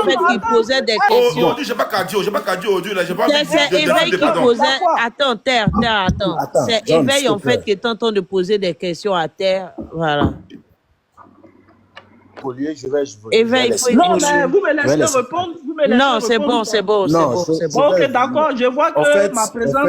en fait, qui posait des questions. Aujourd'hui, j'ai pas qu'à dire aujourd'hui, là, j'ai pas envie C'est Éveil qui posait... Attends, Terre, attends. C'est Éveil, en fait, qui est en train de poser des questions à Terre. Voilà. Éveil, il faut non, mais vous me laissez répondre. Non, c'est bon. Ok, d'accord. Je vois que ma présence,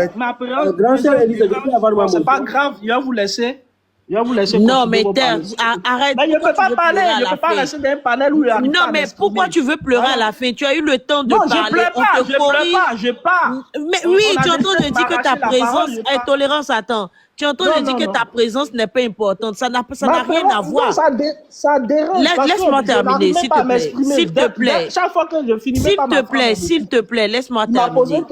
c'est pas grave. Je vais vous laisser. Non, mais Terre, arrête. Mais je ne peux pas parler. Je ne peux pas rester dans un panel où il y a. Non, mais pourquoi tu veux pleurer à la fin? Tu as eu le temps de parler. Non, je pleure pas. Je pars. Mais oui, tu es en train de dire que ta présence est tolérance. Attends. Tu es en train de dire que ta présence n'est pas importante. Ça n'a rien à voir. Ça dérange. Laisse-moi terminer, s'il te plaît. S'il te plaît. Chaque fois que je finis, s'il te plaît, laisse-moi terminer.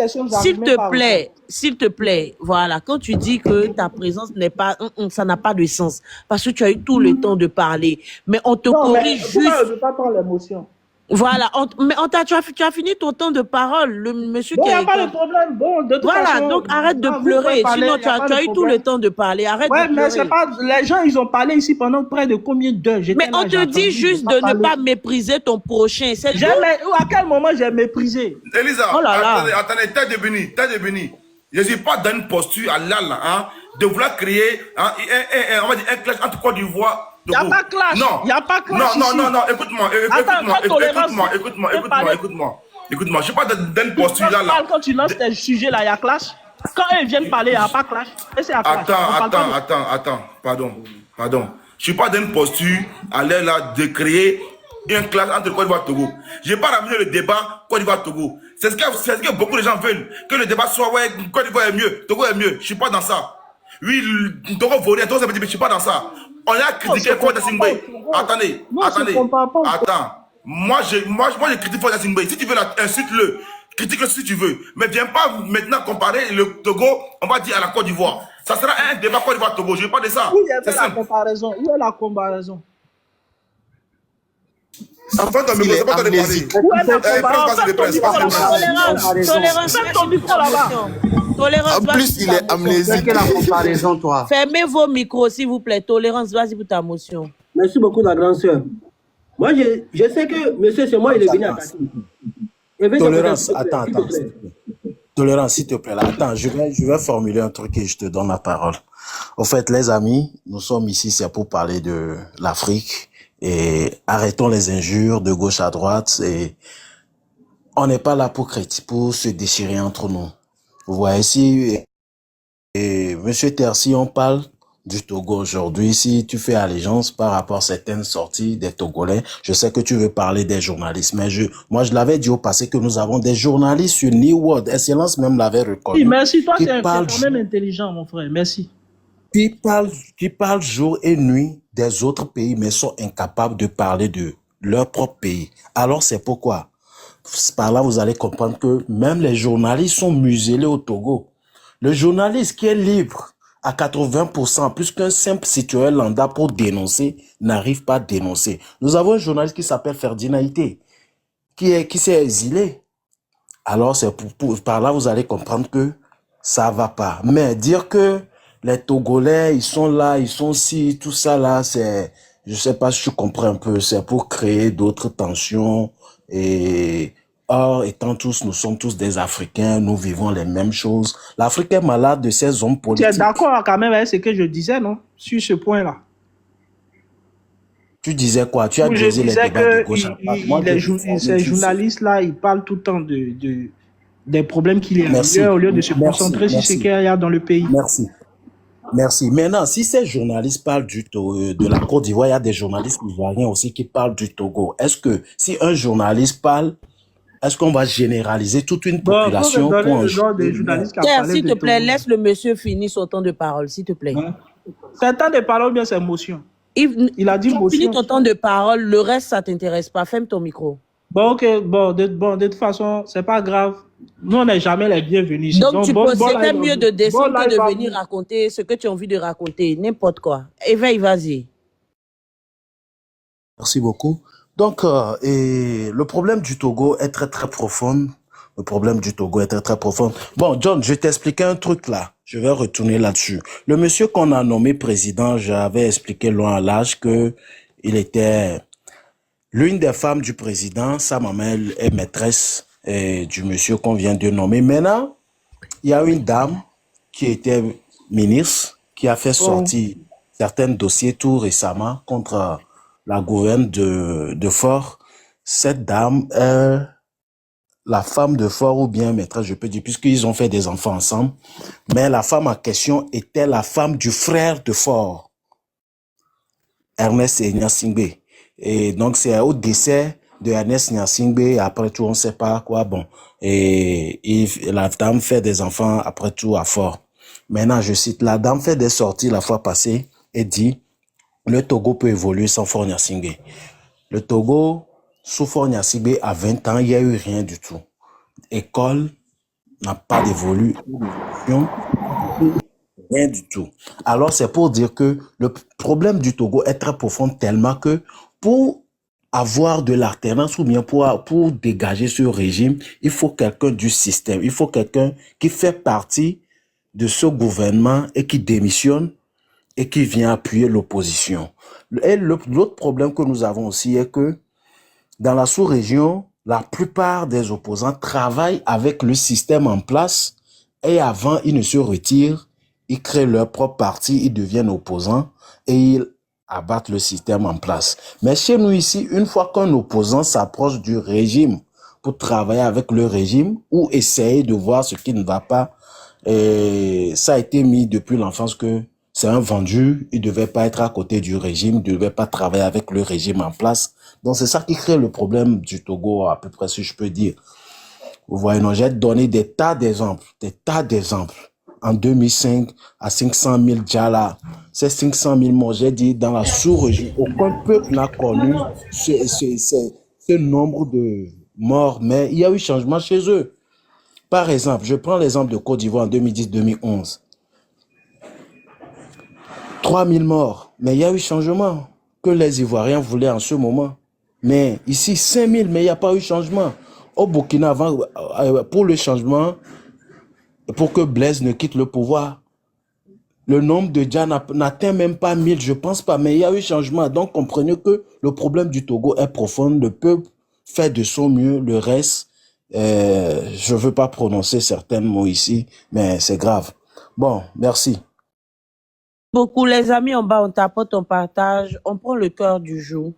S'il te plaît, voilà. Quand tu dis que ta présence n'est pas, ça n'a pas de sens. Parce que tu as eu tout le temps de parler. Mais on te corrige juste. Je ne veux pas prendre l'émotion. Voilà, tu as fini ton temps de parole, le monsieur bon, qui a... Il n'y a pas de problème. Bon, de toute façon, donc arrête de pleurer, sinon tu as eu tout le temps de parler, arrête de pleurer. Mais c'est pas... Les gens, ils ont parlé ici pendant près de combien d'heures? Mais on te dit juste de ne pas mépriser ton prochain, c'est tout. À quel moment j'ai méprisé? Elisa, attendez, t'es devenu. Je ne suis pas dans une posture à là, de vouloir créer, on va dire un clash entre Côte d'Ivoire. Il n'y a pas de clash. Non. Il n'y a pas de clash. Non, écoute-moi. Je ne suis pas dans une posture là. Quand tu lances tes sujets là, il y a clash. Quand ils viennent parler, il n'y a pas de clash. Attends. Pardon. Je ne suis pas dans une posture à l'air là de créer un clash entre Côte d'Ivoire et Togo. Je n'ai pas ramené le débat Côte d'Ivoire-Togo. C'est ce que beaucoup de gens veulent. Que le débat soit, ouais, Côte d'Ivoire est mieux, Togo est mieux. Je ne suis pas dans ça. Oui, Togo vaut Togo ça veut dire, mais je ne suis pas dans ça. On a critiqué Ford Singbe. Attendez. Attends. Moi, je critique Ford Singbe. Si tu veux insulte-le. Critique-le si tu veux. Mais viens pas maintenant comparer le Togo, on va dire, à la Côte d'Ivoire. Ça sera un débat Côte d'Ivoire-Togo. Je ne veux pas de ça. Oui, il y a la comparaison. Où est la comparaison? Enfin, ton micro, c'est pas toi de parler. Tolérance, ton micro là-bas. En plus, il est amnésique. C'est la comparaison, toi. Fermez vos micros, s'il vous plaît. Tolérance, vas-y pour ta motion. Merci beaucoup, la grande sœur. Moi, je sais que monsieur, c'est moi, il est venu attaquer. Tolérance, attends. Tolérance, s'il te plaît. Là. Attends, je vais formuler un truc et je te donne la parole. Au fait, les amis, nous sommes ici, c'est pour parler de l'Afrique. Et arrêtons les injures de gauche à droite. Et on n'est pas là pour se déchirer entre nous. Vous voyez, monsieur Terci, on parle du Togo aujourd'hui. Si tu fais allégeance par rapport à certaines sorties des Togolais, je sais que tu veux parler des journalistes, mais moi je l'avais dit au passé que nous avons des journalistes sur New World. Excellence même l'avait reconnu. Oui, merci, toi tu es quand même intelligent, mon frère, merci. Qui parlent jour et nuit des autres pays, mais sont incapables de parler de leur propre pays. Alors c'est pourquoi, par là vous allez comprendre que même les journalistes sont muselés au Togo. Le journaliste qui est libre à 80%, plus qu'un simple citoyen lambda pour dénoncer, n'arrive pas à dénoncer. Nous avons un journaliste qui s'appelle Ferdinand Ité, qui s'est exilé. Alors c'est par là vous allez comprendre que ça va pas. Mais dire que les Togolais, ils sont là, ils sont ci, tout ça là, c'est, je sais pas si tu comprends un peu, c'est pour créer d'autres tensions et, or, nous sommes tous des Africains, nous vivons les mêmes choses. L'Afrique est malade de ses hommes politiques. Tu es d'accord quand même avec ce que je disais, non? Sur ce point-là. Tu disais quoi? Tu as biaisé les débats de gauche à droite. Ces journalistes-là, ils parlent tout le temps des problèmes qu'il y a ailleurs, au lieu de se concentrer sur ce qu'il y a dans le pays. Merci. Maintenant, si ces journalistes parlent de la Côte d'Ivoire, il y a des journalistes ivoiriens aussi qui parlent du Togo. Est-ce que si un journaliste parle, est-ce qu'on va généraliser toute une population pour le genre des journalistes s'il te plaît, laisse le monsieur finir son temps de parole, s'il te plaît. C'est temps de parole, bien c'est motion. Il a dit motion. Finis ton temps de parole, le reste, ça t'intéresse pas. Ferme ton micro. Bon, ok. De toute façon, c'est pas grave. Nous, on n'est jamais les bienvenus. Donc, c'était mieux de descendre que de venir raconter ce que tu as envie de raconter. N'importe quoi. Éveille, vas-y. Merci beaucoup. Donc, le problème du Togo est très, très profond. Bon, John, je t'expliquais un truc là. Je vais retourner là-dessus. Le monsieur qu'on a nommé président, j'avais expliqué loin à l'âge que il était L'une des femmes du président, sa maman, elle est maîtresse du monsieur qu'on vient de nommer. Maintenant, il y a une dame qui était ministre, qui a fait sortir certains dossiers tout récemment contre la gouverne de Fort. Cette dame est la femme de Fort ou bien maîtresse, je peux dire, puisqu'ils ont fait des enfants ensemble. Mais la femme en question était la femme du frère de Fort, Ernest Nyasingbe. Et donc, c'est au décès de Ernest Nyasingbe, après tout, on ne sait pas quoi, bon. Et la dame fait des enfants, après tout, à Fort. Maintenant, je cite, la dame fait des sorties la fois passée et dit, le Togo peut évoluer sans Faure Gnassingbé. Le Togo, sous Faure Gnassingbé, à 20 ans, il n'y a eu rien du tout. École n'a pas d'évolution, rien du tout. Alors, c'est pour dire que le problème du Togo est très profond tellement que pour avoir de l'alternance ou bien pour dégager ce régime, il faut quelqu'un du système, il faut quelqu'un qui fait partie de ce gouvernement et qui démissionne et qui vient appuyer l'opposition. Et l'autre problème que nous avons aussi est que dans la sous-région, la plupart des opposants travaillent avec le système en place et avant, ils ne se retirent, ils créent leur propre parti, ils deviennent opposants et ils abattent le système en place. Mais chez nous ici, une fois qu'un opposant s'approche du régime pour travailler avec le régime ou essayer de voir ce qui ne va pas, et ça a été mis depuis l'enfance que c'est un vendu, il ne devait pas être à côté du régime, il ne devait pas travailler avec le régime en place. Donc c'est ça qui crée le problème du Togo, à peu près, si je peux dire. Vous voyez, non, j'ai donné des tas d'exemples. En 2005, à 500 000 Djala, ces 500 000 morts, j'ai dit, dans la sous-région, aucun peuple n'a connu ce nombre de morts, mais il y a eu changement chez eux. Par exemple, je prends l'exemple de Côte d'Ivoire en 2010-2011. 3 000 morts, mais il y a eu changement que les Ivoiriens voulaient en ce moment. Mais ici, 5 000, mais il n'y a pas eu changement. Au Burkina, avant, pour le changement, pour que Blaise ne quitte le pouvoir, le nombre de Dja n'atteint même pas 1000, je pense pas, mais il y a eu changement. Donc, comprenez que le problème du Togo est profond. Le peuple fait de son mieux, le reste, je veux pas prononcer certains mots ici, mais c'est grave. Bon, merci. Beaucoup, les amis en bas, on tapote, on partage, on prend le cœur du jour.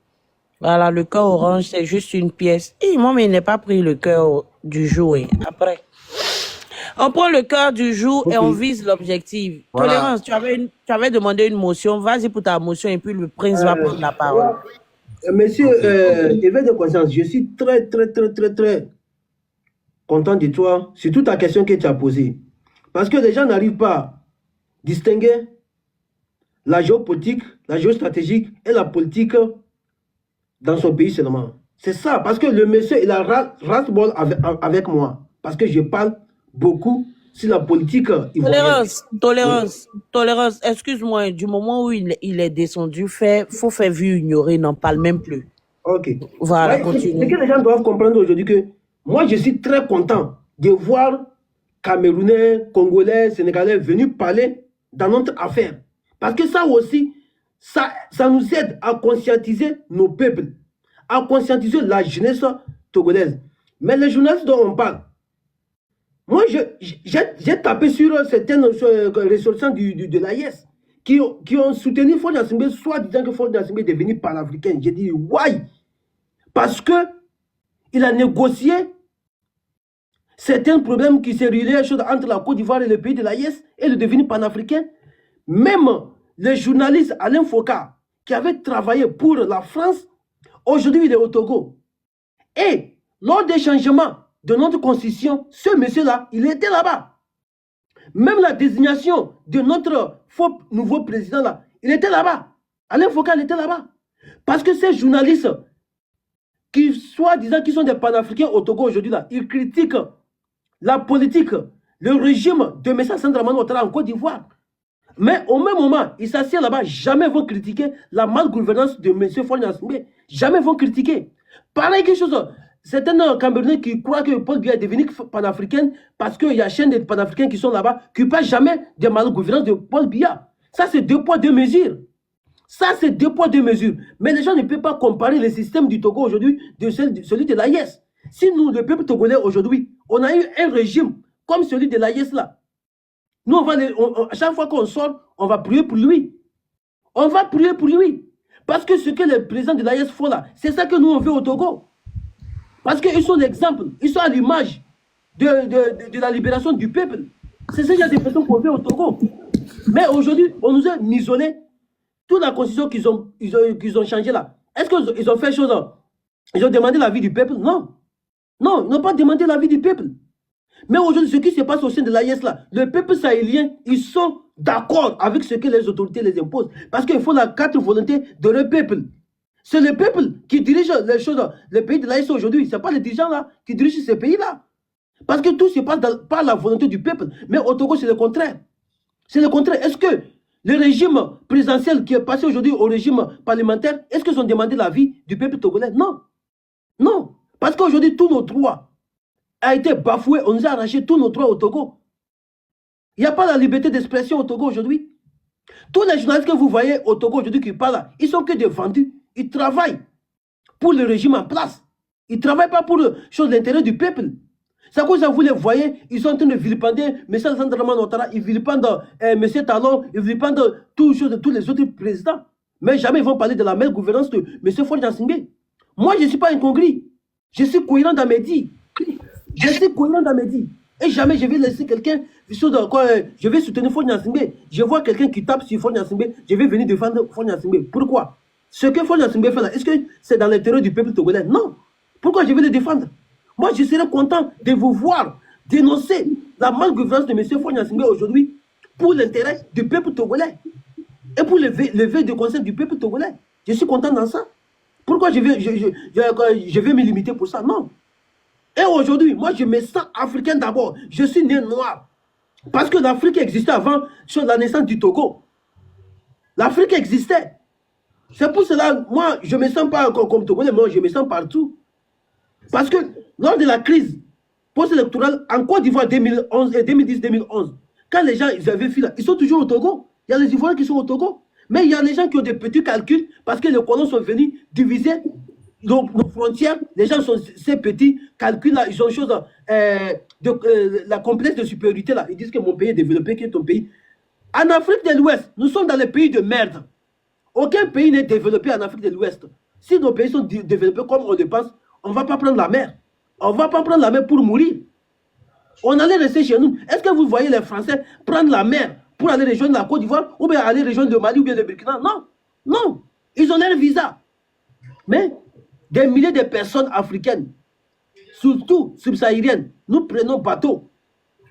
Voilà, le cœur orange, c'est juste une pièce. Et moi, mais il n'a pas pris le cœur du jour. Hein. Après, on prend le cœur du jour et on vise l'objectif. Voilà. Tolérance, tu avais demandé une motion. Vas-y pour ta motion et puis le prince va prendre la parole. Monsieur, éveil de conscience, je suis très content de toi sur toute ta question que tu as posée. Parce que les gens n'arrivent pas à distinguer la géopolitique, la géostratégique et la politique dans son pays seulement. C'est ça, parce que le monsieur, il a ras-le-bol avec moi. Parce que je parle beaucoup sur la politique ivoirienne. Tolérance, excuse-moi, du moment où il est descendu, faut faire vu ignorer, n'en parle même plus. Ok. Voilà, ouais, continue. C'est que les gens doivent comprendre aujourd'hui que moi, je suis très content de voir Camerounais, Congolais, Sénégalais venus parler dans notre affaire. Parce que ça aussi, ça nous aide à conscientiser nos peuples, à conscientiser la jeunesse togolaise. Mais les journalistes dont on parle, moi, j'ai tapé sur certaines résolutions de l'AIS qui ont soutenu Faure Gnassingbé, soit disant que Faure Gnassingbé est devenu panafricain. J'ai dit, why? Parce qu'il a négocié certains problèmes qui se relaient entre la Côte d'Ivoire et le pays de l'AIS et le devenu panafricain. Même le journaliste Alain Foucault, qui avait travaillé pour la France, aujourd'hui il est au Togo. Et lors des changements de notre constitution, ce monsieur-là, il était là-bas. Même la désignation de notre nouveau président-là, il était là-bas. Alain Foucault, il était là-bas. Parce que ces journalistes, qui soi-disant qui sont des panafricains au Togo aujourd'hui, là, ils critiquent la politique, le régime de M. Sandra Dramane Ouattara en Côte d'Ivoire. Mais au même moment, ils s'assiedent là-bas, jamais vont critiquer la malgouvernance de M. Faure Gnassingbé. Jamais vont critiquer. Pareil quelque chose. Certains Camerounais qui croient que Paul Biya est devenu panafricain parce qu'il y a chaîne de panafricains qui sont là-bas, qui ne parlent jamais de malgouvernance de Paul Biya. Ça, c'est 2 poids, 2 mesures. Ça, c'est 2 poids, 2 mesures. Mais les gens ne peuvent pas comparer le système du Togo aujourd'hui de celui de l'AIS. Si nous, le peuple togolais aujourd'hui, on a eu un régime comme celui de l'AIS là, nous, à chaque fois qu'on sort, on va prier pour lui. On va prier pour lui. Parce que ce que les présidents de l'AIS font là, c'est ça que nous, on veut au Togo. Parce qu'ils sont l'exemple, ils sont à l'image de la libération du peuple. C'est ce genre de personnes qu'on veut au Togo. Mais aujourd'hui, on nous a isolés. Toute la constitution qu'ils ont changée là, est-ce qu'ils ont fait chose? Ils ont demandé l'avis du peuple? Non. Non, ils n'ont pas demandé l'avis du peuple. Mais aujourd'hui, ce qui se passe au sein de l'AIS là, le peuple sahélien, ils sont d'accord avec ce que les autorités les imposent. Parce qu'il faut la 4 volontés de leur peuple. C'est le peuple qui dirige les choses. Le pays de l'AIS aujourd'hui, ce n'est pas les dirigeants là qui dirigent ces pays-là. Parce que tout se passe par la volonté du peuple. Mais au Togo, c'est le contraire. C'est le contraire. Est-ce que le régime présidentiel qui est passé aujourd'hui au régime parlementaire, est-ce qu'ils ont demandé l'avis du peuple togolais? Non. Non. Parce qu'aujourd'hui, tous nos droits ont été bafoués. On nous a arraché tous nos droits au Togo. Il n'y a pas la liberté d'expression au Togo aujourd'hui. Tous les journalistes que vous voyez au Togo aujourd'hui qui parlent, ils sont que des vendus. Ils travaillent pour le régime en place. Ils ne travaillent pas pour l'intérêt du peuple. C'est quoi ça, vous les voyez, ils sont en train de vilipender M. Sandra Notara, ils vilipendent M. Talon, ils vilipendent tous les autres présidents. Mais jamais ils vont parler de la même gouvernance de M. Faure Gnassingbé. Moi, je ne suis pas incongru. Je suis cohérent dans mes dits. Je suis cohérent dans mes dits. Et jamais je vais laisser quelqu'un, je vais soutenir Faure Gnassingbé. Je vois quelqu'un qui tape sur Faure Gnassingbé, je vais venir défendre Faure Gnassingbé. Pourquoi? Ce que Faure Gnassingbé fait là, est-ce que c'est dans l'intérêt du peuple togolais? Non. Pourquoi je vais le défendre? Moi, je serais content de vous voir dénoncer la malgouvernance de M. Faure Gnassingbé aujourd'hui pour l'intérêt du peuple togolais et pour lever de conseil du peuple togolais. Je suis content dans ça. Pourquoi je vais me limiter pour ça? Non. Et aujourd'hui, moi, je me sens africain d'abord. Je suis né noir. Parce que l'Afrique existait avant sur la naissance du Togo. L'Afrique existait. C'est pour cela, moi, je ne me sens pas comme Togolais, mais je me sens partout. Parce que lors de la crise post-électorale en Côte d'Ivoire 2011 et 2010-2011, quand les gens ils avaient fui là, ils sont toujours au Togo. Il y a les Ivoiriens qui sont au Togo. Mais il y a les gens qui ont des petits calculs parce que les colons sont venus diviser nos frontières. Les gens sont ces petits calculs-là. Ils ont chose, la complexe de supériorité là. Ils disent que mon pays est développé, que ton pays. En Afrique de l'Ouest, nous sommes dans les pays de merde. Aucun pays n'est développé en Afrique de l'Ouest. Si nos pays sont développés comme on le pense, on ne va pas prendre la mer. On ne va pas prendre la mer pour mourir. On allait rester chez nous. Est-ce que vous voyez les Français prendre la mer pour aller rejoindre la Côte d'Ivoire ou bien aller rejoindre le Mali ou bien le Burkina? Non. Non. Ils ont leur visa. Mais des milliers de personnes africaines, surtout subsahariennes, nous prenons bateau.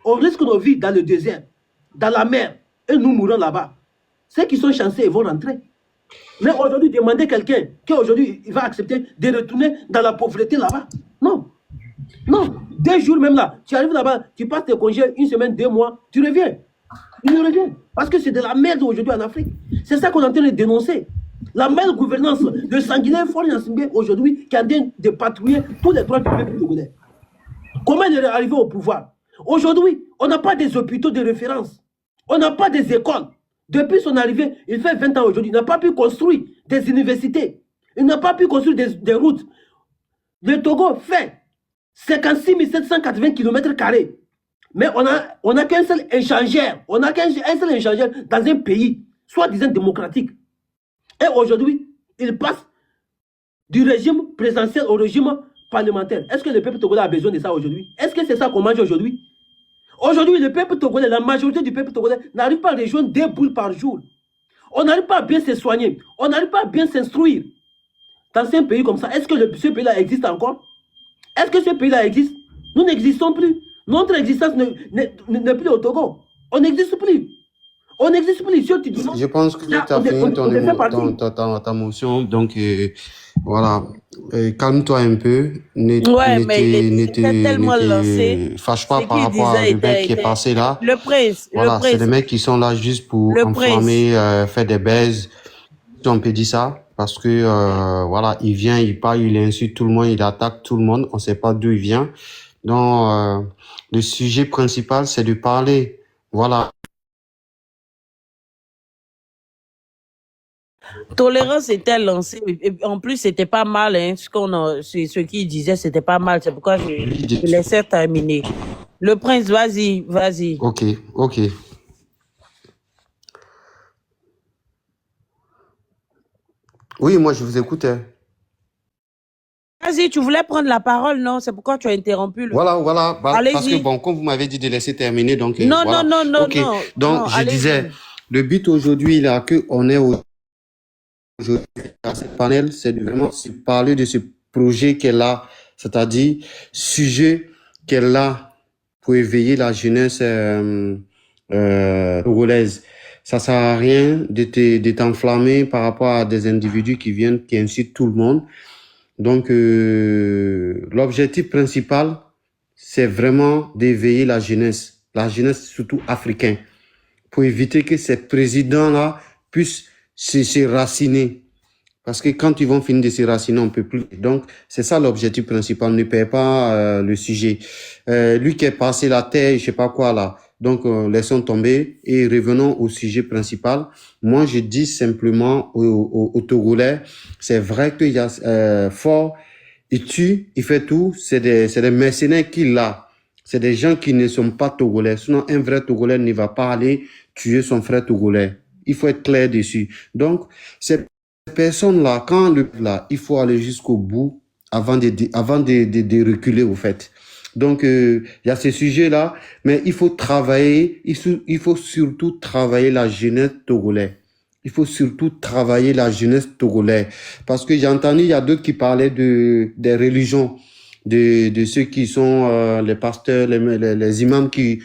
On risque nos vies dans le désert, dans la mer, et nous mourons là-bas. Ceux qui sont chanceux, ils vont rentrer. Mais aujourd'hui, demander à quelqu'un qu'aujourd'hui, il va accepter de retourner dans la pauvreté là-bas. Non. Non. 2 jours même là, tu arrives là-bas, tu passes tes congés, 1 semaine, 2 mois, tu reviens. Il revient. Parce que c'est de la merde aujourd'hui en Afrique. C'est ça qu'on est en train de dénoncer. La malgouvernance de sanguinaire Faure Gnassingbé aujourd'hui qui est en train de patrouiller tous les droits du peuple togolais. Comment il est arrivé au pouvoir? Aujourd'hui, on n'a pas des hôpitaux de référence. On n'a pas des écoles. Depuis son arrivée, il fait 20 ans aujourd'hui, il n'a pas pu construire des universités. Il n'a pas pu construire des routes. Le Togo fait 56 780 km². Mais on n'a qu'un seul échangeur. On n'a qu'un seul échangeur dans un pays, soi-disant démocratique. Et aujourd'hui, il passe du régime présidentiel au régime parlementaire. Est-ce que le peuple togolais a besoin de ça aujourd'hui? Est-ce que c'est ça qu'on mange aujourd'hui? Aujourd'hui, le peuple togolais, la majorité du peuple togolais n'arrive pas à rejoindre 2 boules par jour. On n'arrive pas à bien se soigner. On n'arrive pas à bien s'instruire. Dans un pays comme ça, est-ce que ce pays-là existe encore? Est-ce que ce pays-là existe? Nous n'existons plus. Notre existence n'est plus au Togo. On n'existe plus. On n'existe plus. Je pense que tu as fini ta motion. Donc, voilà. Calme-toi un peu. Ouais, mais il était tellement lancé. Fâche pas par rapport au mec qui est passé là. Le prince. Voilà, c'est des mecs qui sont là juste pour enflammer, faire des baises. On peut dire ça. Parce que, voilà, il vient, il parle, il insulte tout le monde, il attaque tout le monde. On sait pas d'où il vient. Donc, le sujet principal, c'est de parler. Voilà. Tolérance était lancée. Et en plus, c'était pas mal. Hein, ce qu'il disait, c'était pas mal. C'est pourquoi je laissais terminer. Le prince, vas-y, vas-y. Ok, ok. Oui, moi, je vous écoutais. Vas-y, tu voulais prendre la parole, non? C'est pourquoi tu as interrompu le... Voilà, voilà. Bah, parce que, Allez-y. bon, comme vous m'avez dit de laisser terminer, donc... Non, voilà. non, non, non, Ok. non. Donc, non, je disais, allez-y. le but aujourd'hui, là, qu'on est aujourd'hui à ce panel, c'est de vraiment se parler de ce projet qu'elle a, c'est-à-dire sujet qu'elle a pour éveiller la jeunesse togolaise. Ça sert à rien de t'enflammer par rapport à des individus qui viennent, qui incitent tout le monde. Donc, l'objectif principal, c'est vraiment d'éveiller la jeunesse surtout africaine, pour éviter que ces présidents-là puissent se raciner. Parce que quand ils vont finir de se raciner, on peut plus. Donc, c'est ça l'objectif principal. Ne perd pas le sujet. Lui qui est passé la terre, je sais pas quoi là. Donc, laissons tomber et revenons au sujet principal. Moi, je dis simplement aux Togolais, c'est vrai qu'il y a Fort, il tue, il fait tout. C'est des mercenaires qu'il a. C'est des gens qui ne sont pas Togolais. Sinon, un vrai Togolais ne va pas aller tuer son frère Togolais. Il faut être clair dessus. Donc, ces personnes-là, il faut aller jusqu'au bout avant de reculer, au fait. Donc, il y a ces sujets-là, mais il faut travailler, il faut surtout travailler la jeunesse togolaise. Il faut surtout travailler la jeunesse togolaise. Parce que j'ai entendu, il y a d'autres qui parlaient des religions, de ceux qui sont les pasteurs, les imams qui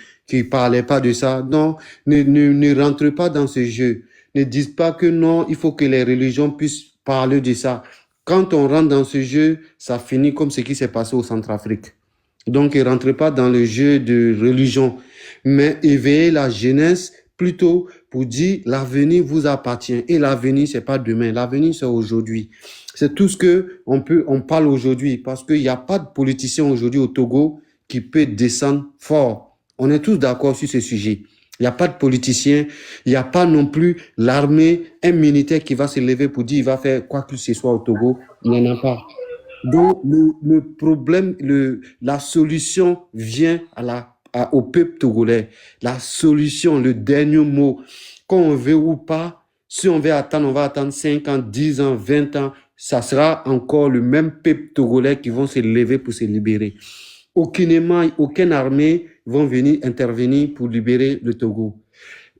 parlaient pas de ça. Non, ne rentrez pas dans ce jeu. Ne disent pas que non, il faut que les religions puissent parler de ça. Quand on rentre dans ce jeu, ça finit comme ce qui s'est passé au Centrafrique. Donc, ne rentrez pas dans le jeu de religion, mais éveillez la jeunesse plutôt pour dire l'avenir vous appartient. Et l'avenir, c'est pas demain. L'avenir, c'est aujourd'hui. C'est tout ce que on parle aujourd'hui, parce qu'il n'y a pas de politicien aujourd'hui au Togo qui peut descendre fort. On est tous d'accord sur ce sujet. Il n'y a pas de politicien, il n'y a pas non plus l'armée, un militaire qui va se lever pour dire il va faire quoi que ce soit au Togo. Il n'y en a pas. Donc, le problème, la solution vient au peuple togolais. La solution, le dernier mot, qu'on veut ou pas, si on veut attendre, on va attendre 5 ans, 10 ans, 20 ans, ça sera encore le même peuple togolais qui vont se lever pour se libérer. Aucune armée vont venir intervenir pour libérer le Togo.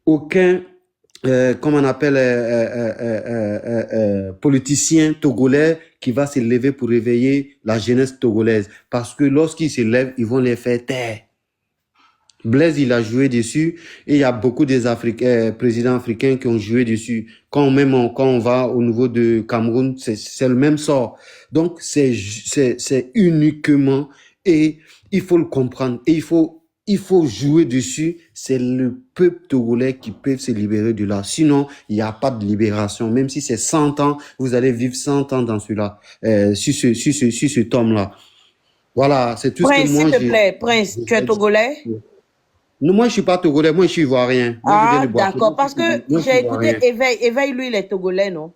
Aucun comment on appelle politicien togolais qui va se lever pour réveiller la jeunesse togolaise. Parce que lorsqu'ils se lèvent, ils vont les faire taire. Blaise, il a joué dessus et il y a beaucoup des présidents africains qui ont joué dessus. Quand on va au niveau de Cameroun, c'est le même sort. Donc, c'est uniquement, et il faut le comprendre, et il faut jouer dessus. C'est le peuple togolais qui peut se libérer de là. Sinon, il n'y a pas de libération. Même si c'est 100 ans, vous allez vivre 100 ans dans celui-là, sur ce tome-là. Voilà, c'est tout Prince, ce que moi... Prince, s'il te plaît, Prince, tu es togolais? Non, moi, je suis pas togolais, moi, je suis ivoirien. Ah, d'accord, parce que j'ai écouté Éveil, lui, il est togolais, non?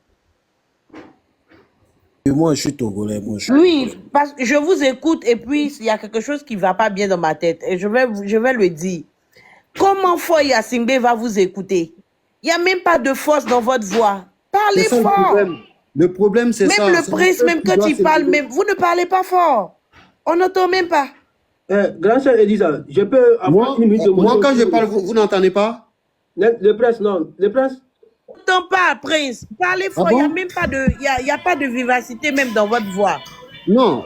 Et moi, je suis togolais. Oui, parce que je vous écoute et puis il y a quelque chose qui ne va pas bien dans ma tête et je vais le dire. Comment Foy Yassimbe va vous écouter? Il n'y a même pas de force dans votre voix. Parlez fort. Le problème, c'est ça. Même le prince, même quand il parle, même, vous ne parlez pas fort. On n'entend même pas. Grand-sœur Elisa, je peux avoir une minute de moi, quand je parle, vous n'entendez pas? Le prince, non. Le prince? N'entends pas, prince. Parlez fort. Il n'y a même pas de, il y a pas de vivacité même dans votre voix. Non,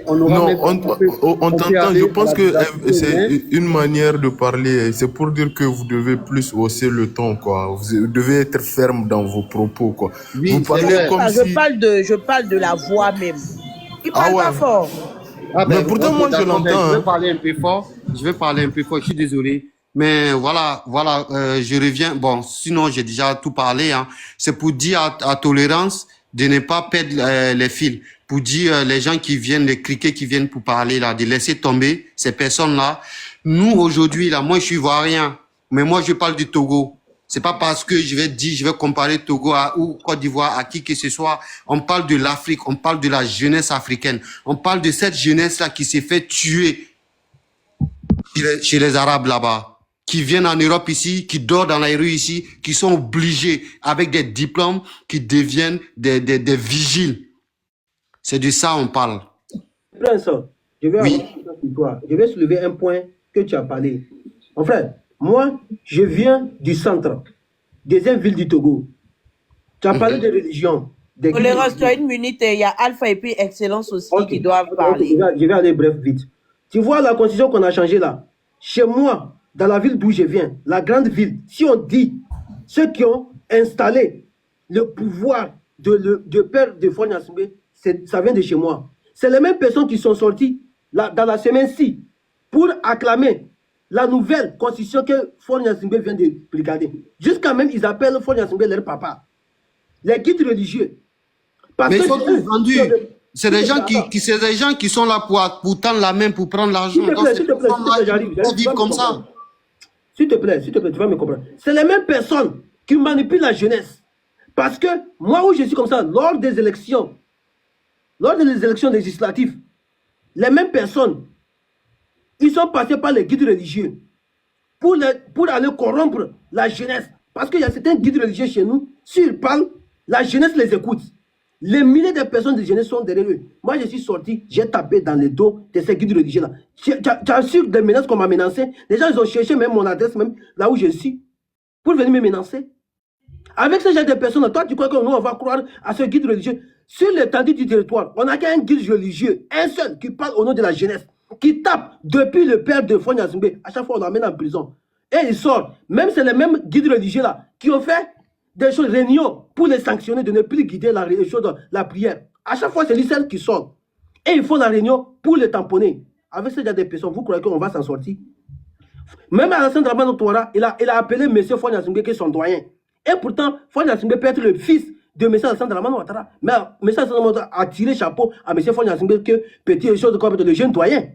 on t'entend. Je pense que c'est une manière de parler. C'est pour dire que vous devez plus hausser le ton, quoi. Vous devez être ferme dans vos propos, quoi. Oui, vous parlez comme si... je parle de la voix même. Il parle pas fort. Mais pourtant, moi, je l'entends. Je vais parler un peu fort. Je suis désolé. Mais voilà, je reviens. Bon, sinon, j'ai déjà tout parlé. Hein. C'est pour dire à Tolérance de ne pas perdre les fils. Pour dire les gens qui viennent, les criquets qui viennent pour parler, là, de laisser tomber ces personnes-là. Nous, aujourd'hui, là, moi, je suis ivoirien. Mais moi, je parle du Togo. C'est pas parce que je vais comparer Togo ou Côte d'Ivoire à qui que ce soit. On parle de l'Afrique, on parle de la jeunesse africaine. On parle de cette jeunesse-là qui s'est fait tuer chez les Arabes là-bas, qui viennent en Europe ici, qui dorment dans les rues ici, qui sont obligés, avec des diplômes, qui deviennent des vigiles. C'est de ça on parle. Prince, je vais soulever un point que tu as parlé. En fait, moi, je viens du centre, deuxième ville du Togo. Tu as parlé de religion. Tolérance, tu as une minute, il y a Alpha et puis Excellence aussi qui doivent parler. Je vais aller bref, vite. Tu vois la constitution qu'on a changée là. Chez moi, dans la ville d'où je viens, la grande ville, si on dit ceux qui ont installé le pouvoir de père de Faure Gnassingbé, ça vient de chez moi. C'est les mêmes personnes qui sont sorties dans la semaine-ci pour acclamer la nouvelle constitution que Faure Gnassingbé vient de brigader. Jusqu'à même, ils appellent Faure Gnassingbé leur papa. Les guides religieux. Mais ils sont tous vendus. C'est des gens qui sont là pour tendre la main, pour prendre l'argent. S'il te plaît, j'arrive. Vivre comme ça. S'il te plaît, tu vas me comprendre. C'est les mêmes personnes qui manipulent la jeunesse. Parce que moi, où je suis comme ça, lors des élections législatives, les mêmes personnes, ils sont passés par les guides religieux pour aller corrompre la jeunesse. Parce qu'il y a certains guides religieux chez nous, s'ils parlent, la jeunesse les écoute. Les milliers de personnes de jeunesse sont derrière eux. Moi, je suis sorti, j'ai tapé dans le dos de ces guides religieux-là. Tu as su des menaces qu'on m'a menacées. Les gens, ils ont cherché même mon adresse, même là où je suis, pour venir me menacer. Avec ce genre de personnes, toi, tu crois que nous, on va croire à ce guide religieux? Sur l'étendue du territoire, on n'a qu'un guide religieux, un seul, qui parle au nom de la jeunesse, qui tape depuis le père de Faure Gnassingbé. À chaque fois, on l'emmène en prison. Et il sort. Même c'est les mêmes guides religieux-là qui ont fait des choses, réunions, pour les sanctionner de ne plus guider la prière. À chaque fois, c'est lui seul qui sort. Et ils font la réunion pour les tamponner. Avec ce genre de personnes, vous croyez qu'on va s'en sortir? Même Alassane Dramane Ouattara, il a appelé M. Faure Gnassingbé qui est son doyen. Et pourtant, Faure Gnassingbé peut être le fils de M. Alassane Dramane Ouattara. Mais M. Alassane Dramane Ouattara a tiré chapeau à M. Faure Gnassingbé que petit chose comme le jeune doyen.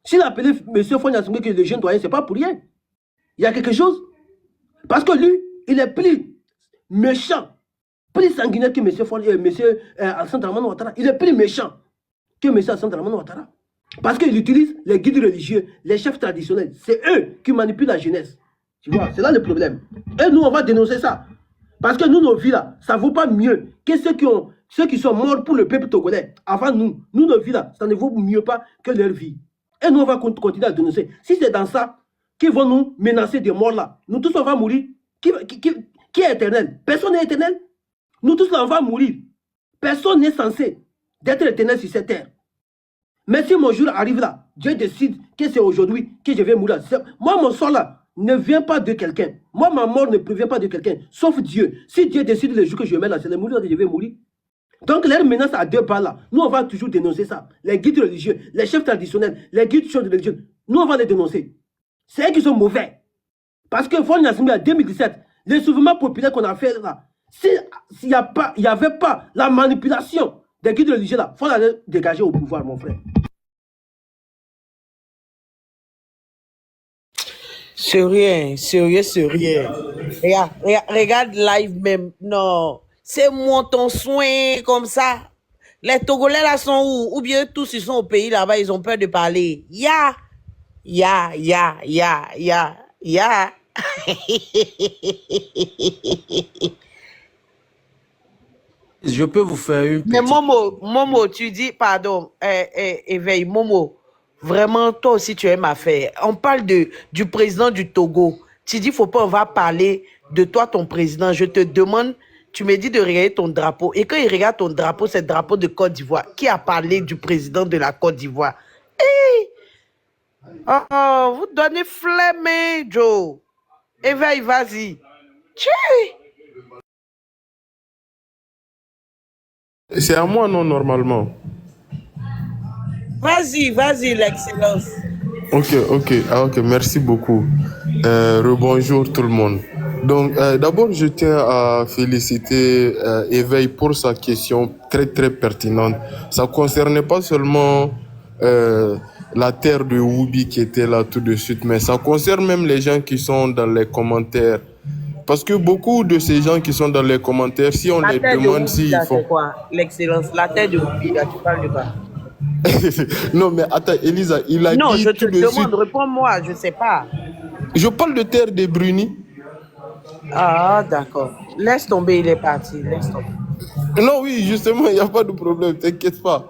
S'il a appelé M. Faure Gnassingbé que le jeune doyen, ce n'est pas pour rien. Il y a quelque chose. Parce que lui, il est plus méchant, plus sanguinaire que M. Alassane Dramane Ouattara. Il est plus méchant que M. Alassane Dramane Ouattara. Parce qu'il utilise les guides religieux, les chefs traditionnels. C'est eux qui manipulent la jeunesse. Tu vois, c'est là le problème. Et nous, on va dénoncer ça. Parce que nous, nos vies là, ça ne vaut pas mieux que ceux qui sont morts pour le peuple togolais. Avant nous, nos vies là, ça ne vaut mieux pas que leur vie. Et nous, on va continuer à dénoncer. Si c'est dans ça qu'ils vont nous menacer de mort là, nous tous, on va mourir. Qui est éternel? Personne n'est éternel. Nous tous là, on va mourir. Personne n'est censé d'être éternel sur cette terre. Mais si mon jour arrive là, Dieu décide que c'est aujourd'hui que je vais mourir. Moi, mon sort là ne vient pas de quelqu'un. Moi, ma mort ne provient pas de quelqu'un, sauf Dieu. Si Dieu décide le jour que je mets là, c'est le mourir que je vais mourir. Donc, leur menace à deux pas là, nous, on va toujours dénoncer ça. Les guides religieux, les chefs traditionnels, les guides religieux, nous, on va les dénoncer. C'est eux qui sont mauvais. Parce que Faure Gnassingbé en 2017, le soulèvement populaire qu'on a fait là, s'il n'y avait pas la manipulation des guides religieux là, il faut aller dégager au pouvoir, mon frère. C'est rien. Regarde live même. Non. C'est moi ton soin comme ça. Les Togolais là sont où? Ou bien tous ils sont au pays là-bas, ils ont peur de parler. Ya. Je peux vous faire une petite... Mais Momo, tu dis, pardon, éveille, Momo, vraiment, toi aussi, tu aimes ma faire. On parle du président du Togo. Tu dis, faut pas, on va parler de toi, ton président. Je te demande, tu me dis de regarder ton drapeau. Et quand il regarde ton drapeau, c'est le drapeau de Côte d'Ivoire. Qui a parlé du président de la Côte d'Ivoire? Oh, vous donnez flemme, Joe. Éveille, vas-y. C'est à moi, non, normalement. Vas-y, l'excellence. Ok, merci beaucoup. Rebonjour tout le monde. Donc, d'abord, je tiens à féliciter Éveil pour sa question très, très pertinente. Ça ne concernait pas seulement la terre de Woubi qui était là tout de suite, mais ça concerne même les gens qui sont dans les commentaires. Parce que beaucoup de ces gens qui sont dans les commentaires, si on les demande s'ils font... C'est quoi, l'excellence? La tête de Oubida, tu parles de quoi? Non, mais attends, Elisa, il a non, dit... Non, je te demande, réponds-moi, je ne sais pas. Je parle de Terre de Bruni. Ah, d'accord. Laisse tomber, il est parti, laisse tomber. Non, oui, justement, il n'y a pas de problème, t'inquiète pas.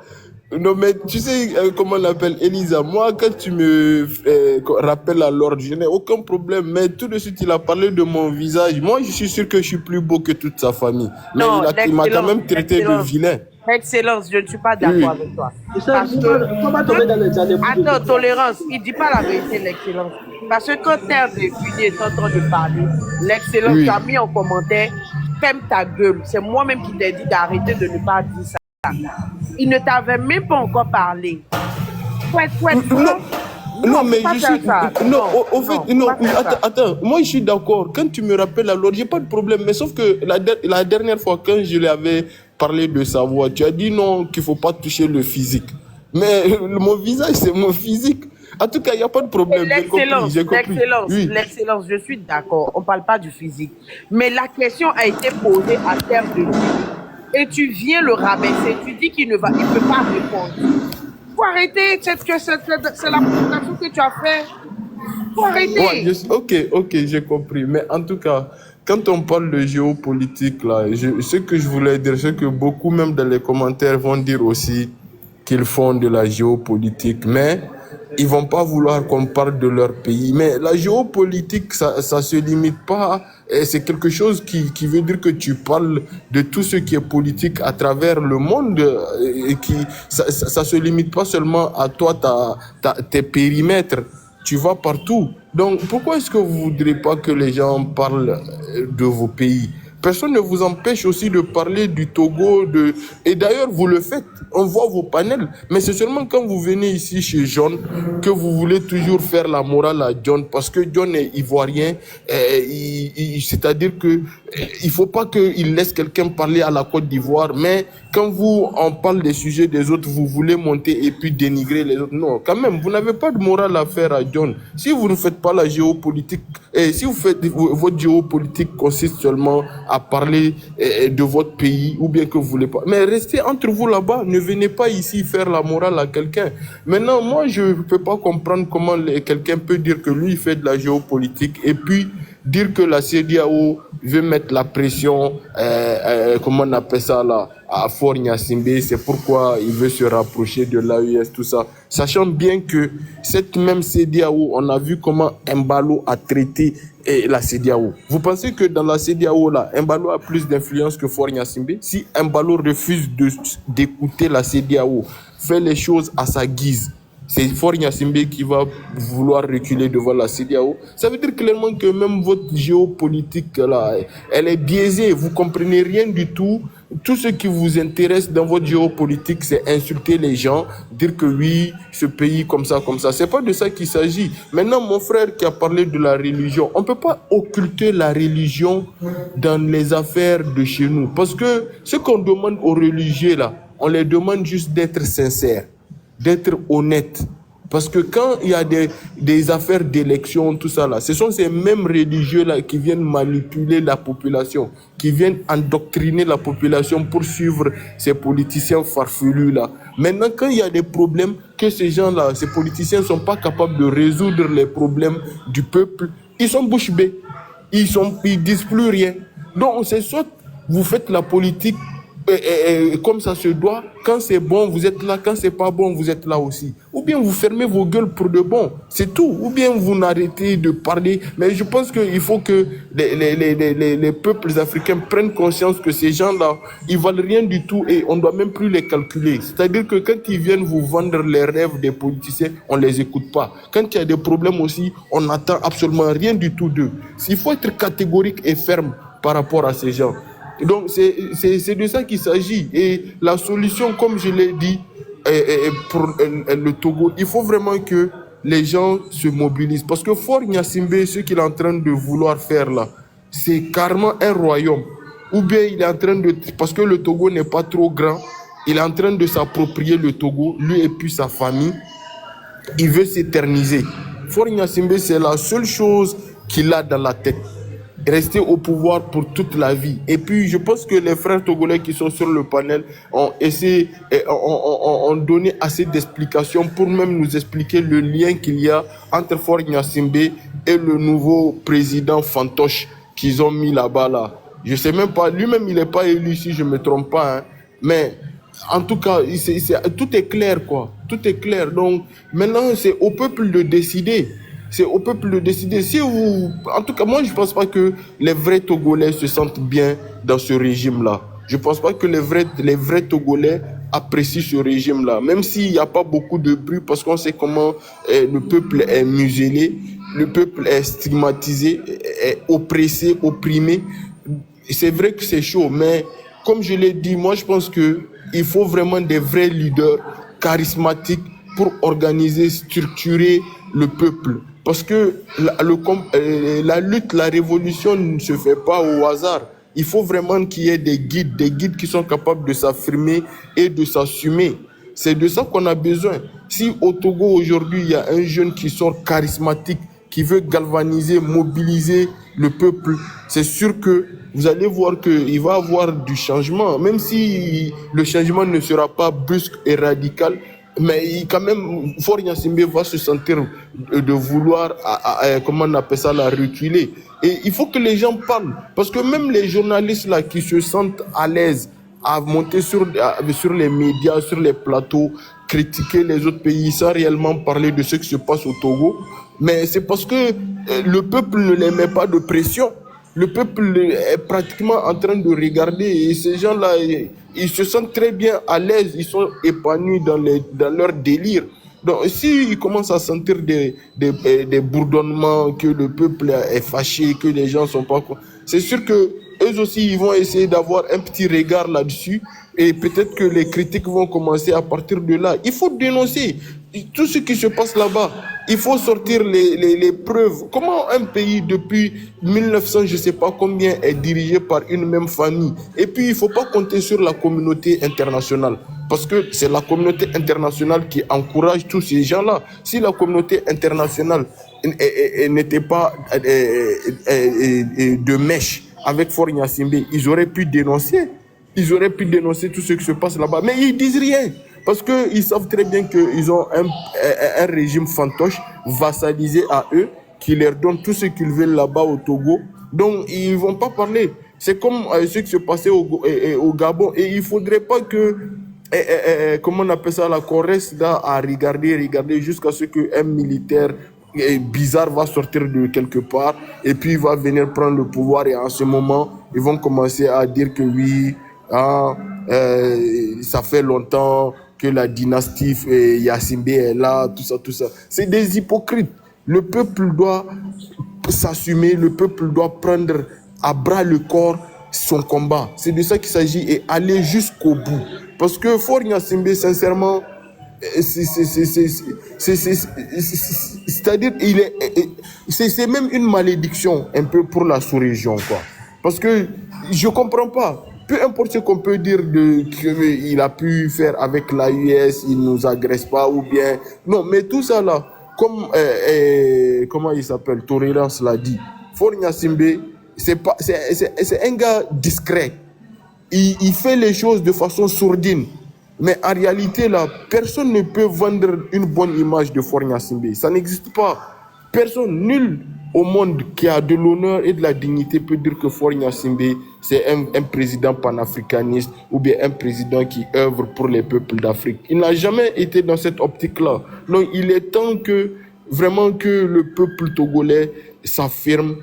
Non, mais tu sais comment on l'appelle, Elisa. Moi, quand tu me rappelles à l'ordre, je n'ai aucun problème. Mais tout de suite, il a parlé de mon visage. Moi, je suis sûr que je suis plus beau que toute sa famille. Mais non, il m'a quand même traité de vilain. Excellence, je ne suis pas d'accord avec toi. Parce que... Attends, tolérance, il ne dit pas la vérité, l'excellence. Parce que quand Terre de Punis est en train de parler, l'excellence, tu as mis en commentaire, ferme ta gueule. C'est moi-même qui t'ai dit d'arrêter de ne pas dire ça. Il ne t'avait même pas encore parlé. Non, mais je suis... Non, au fait, non, attends, moi je suis d'accord. Quand tu me rappelles alors, j'ai pas de problème. Mais sauf que la dernière fois, quand je lui avais parlé de sa voix, tu as dit non, qu'il faut pas toucher le physique. Mais mon visage, c'est mon physique. En tout cas, il n'y a pas de problème. L'excellence, je suis d'accord. On ne parle pas du physique. Mais la question a été posée à Terre de Punis. Et tu viens le rabaisser. Tu dis qu'il ne peut pas répondre. Faut arrêter. C'est la provocation que tu as fait. Faut arrêter. Ouais, ok, j'ai compris. Mais en tout cas, quand on parle de géopolitique, là, ce que je voulais dire, c'est que beaucoup, même dans les commentaires, vont dire aussi qu'ils font de la géopolitique. Mais ils vont pas vouloir qu'on parle de leur pays. Mais la géopolitique, ça se limite pas. C'est quelque chose qui veut dire que tu parles de tout ce qui est politique à travers le monde. Et ça se limite pas seulement à toi, tes périmètres. Tu vas partout. Donc, pourquoi est-ce que vous voudrez pas que les gens parlent de vos pays? Personne ne vous empêche aussi de parler du Togo. Et d'ailleurs, vous le faites. On voit vos panels. Mais c'est seulement quand vous venez ici chez John que vous voulez toujours faire la morale à John. Parce que John est ivoirien. C'est-à-dire que il faut pas qu'il laisse quelqu'un parler à la Côte d'Ivoire. Mais quand on parle des sujets des autres, vous voulez monter et puis dénigrer les autres. Non, quand même, vous n'avez pas de morale à faire à John. Si vous ne faites pas la géopolitique, si vous faites votre géopolitique consiste seulement à parler de votre pays ou bien que vous voulez pas. Mais restez entre vous là-bas. Ne venez pas ici faire la morale à quelqu'un. Maintenant, moi, je ne peux pas comprendre comment quelqu'un peut dire que lui, il fait de la géopolitique et puis dire que la CEDEAO veut mettre la pression, comment on appelle ça là, à Fort Gnassingbé, c'est pourquoi il veut se rapprocher de l'AES, tout ça. Sachant bien que cette même CEDEAO, on a vu comment Embalo a traité la CEDEAO. Vous pensez que dans la CEDEAO là, Embalo a plus d'influence que Fort Gnassingbé? Si Embalo refuse d'écouter la CEDEAO, fait les choses à sa guise, c'est Fort Gnassingbé qui va vouloir reculer devant la CEDEAO. Ça veut dire clairement que même votre géopolitique là, elle est biaisée. Vous comprenez rien du tout. Tout ce qui vous intéresse dans votre géopolitique, c'est insulter les gens, dire que oui, ce pays comme ça. C'est pas de ça qu'il s'agit. Maintenant, mon frère qui a parlé de la religion, on peut pas occulter la religion dans les affaires de chez nous. Parce que ce qu'on demande aux religieux là, on les demande juste d'être sincères, d'être honnête. Parce que quand il y a des affaires d'élection, tout ça là, ce sont ces mêmes religieux là qui viennent manipuler la population, qui viennent endoctriner la population pour suivre ces politiciens farfelus là. Maintenant, quand il y a des problèmes, que ces gens là, ces politiciens sont pas capables de résoudre les problèmes du peuple, ils sont bouche bée. Ils disent plus rien. Donc c'est soit vous faites la politique comme ça se doit, quand c'est bon vous êtes là, quand c'est pas bon vous êtes là aussi, ou bien vous fermez vos gueules pour de bon, c'est tout, ou bien vous n'arrêtez de parler. Mais je pense qu'il faut que les peuples africains prennent conscience que ces gens-là, ils valent rien du tout et on doit même plus les calculer. C'est-à-dire que quand ils viennent vous vendre les rêves des politiciens, on les écoute pas. Quand il y a des problèmes aussi, on n'attend absolument rien du tout d'eux. Il faut être catégorique et ferme par rapport à ces gens. Donc c'est de ça qu'il s'agit. Et la solution, comme je l'ai dit, pour le Togo, il faut vraiment que les gens se mobilisent. Parce que Fort Gnassingbé, ce qu'il est en train de vouloir faire là, c'est carrément un royaume. Ou bien il est en train de... Parce que le Togo n'est pas trop grand, il est en train de s'approprier le Togo, lui et puis sa famille. Il veut s'éterniser. Fort Gnassingbé, c'est la seule chose qu'il a dans la tête. rester au pouvoir pour toute la vie. Et puis, je pense que les frères togolais qui sont sur le panel ont essayé, ont donné assez d'explications pour même nous expliquer le lien qu'il y a entre Faure Gnassingbé et le nouveau président Fantoche qu'ils ont mis là-bas là. Je sais même pas, lui-même il n'est pas élu si je me trompe pas, hein. Mais en tout cas, tout est clair quoi, tout est clair. Donc maintenant c'est au peuple de décider. C'est au peuple de décider. Si vous, en tout cas, moi, je ne pense pas que les vrais Togolais se sentent bien dans ce régime-là. Je ne pense pas que les vrais Togolais apprécient ce régime-là. Même s'il n'y a pas beaucoup de bruit, parce qu'on sait comment le peuple est muselé, le peuple est stigmatisé, est oppressé, opprimé. C'est vrai que c'est chaud, mais comme je l'ai dit, moi, je pense qu'il faut vraiment des vrais leaders charismatiques pour organiser, structurer le peuple. Parce que la lutte, la révolution ne se fait pas au hasard. Il faut vraiment qu'il y ait des guides qui sont capables de s'affirmer et de s'assumer. C'est de ça qu'on a besoin. Si au Togo aujourd'hui, il y a un jeune qui sort charismatique, qui veut galvaniser, mobiliser le peuple, c'est sûr que vous allez voir qu'il va y avoir du changement. Même si le changement ne sera pas brusque et radical, mais quand même, Faure Gnassingbé va se sentir de vouloir, comment on appelle ça, la reculer. Et il faut que les gens parlent. Parce que même les journalistes là qui se sentent à l'aise à monter sur les médias, sur les plateaux, critiquer les autres pays sans réellement parler de ce qui se passe au Togo, mais c'est parce que le peuple ne les met pas de pression. Le peuple est pratiquement en train de regarder et ces gens-là, ils se sentent très bien à l'aise, ils sont épanouis dans leur délire. Donc s'ils commencent à sentir des bourdonnements, que le peuple est fâché, que les gens sont pas... C'est sûr que eux aussi, ils vont essayer d'avoir un petit regard là-dessus et peut-être que les critiques vont commencer à partir de là. Il faut dénoncer tout ce qui se passe là-bas. Il faut sortir les preuves. Comment un pays depuis 1900, je ne sais pas combien, est dirigé par une même famille? Et puis, il ne faut pas compter sur la communauté internationale. Parce que c'est la communauté internationale qui encourage tous ces gens-là. Si la communauté internationale n'était pas de mèche avec Faure Gnassingbé, ils auraient pu dénoncer. Ils auraient pu dénoncer tout ce qui se passe là-bas. Mais ils ne disent rien. Parce qu'ils savent très bien qu'ils ont un régime fantoche vassalisé à eux, qui leur donne tout ce qu'ils veulent là-bas au Togo. Donc, ils ne vont pas parler. C'est comme ce qui se passait au Gabon. Et il ne faudrait pas que, comment on appelle ça, qu'on reste là à regarder jusqu'à ce qu'un militaire bizarre va sortir de quelque part et puis il va venir prendre le pouvoir. Et en ce moment, ils vont commencer à dire que oui, ça fait longtemps que la dynastie Gnassingbé est là, tout ça. C'est des hypocrites. Le peuple doit s'assumer, le peuple doit prendre à bras le corps son combat. C'est de ça qu'il s'agit et aller jusqu'au bout. Parce que Faure Gnassingbé, sincèrement, c'est-à-dire, c'est même une malédiction un peu pour la sous-région, quoi. Parce que je comprends pas. Peu importe ce qu'on peut dire qu'il a pu faire avec l'AUS, il ne nous agresse pas ou bien... Non, mais tout ça là, comme comment il s'appelle, Tolérance l'a dit, Faure Gnassingbé, c'est un gars discret. Il fait les choses de façon sourdine. Mais en réalité, là, personne ne peut vendre une bonne image de Faure Gnassingbé. Ça n'existe pas. Personne, nul au monde qui a de l'honneur et de la dignité peut dire que Faure Gnassingbé, c'est un président panafricaniste ou bien un président qui œuvre pour les peuples d'Afrique. Il n'a jamais été dans cette optique-là. Donc, il est temps que, vraiment, que le peuple togolais s'affirme,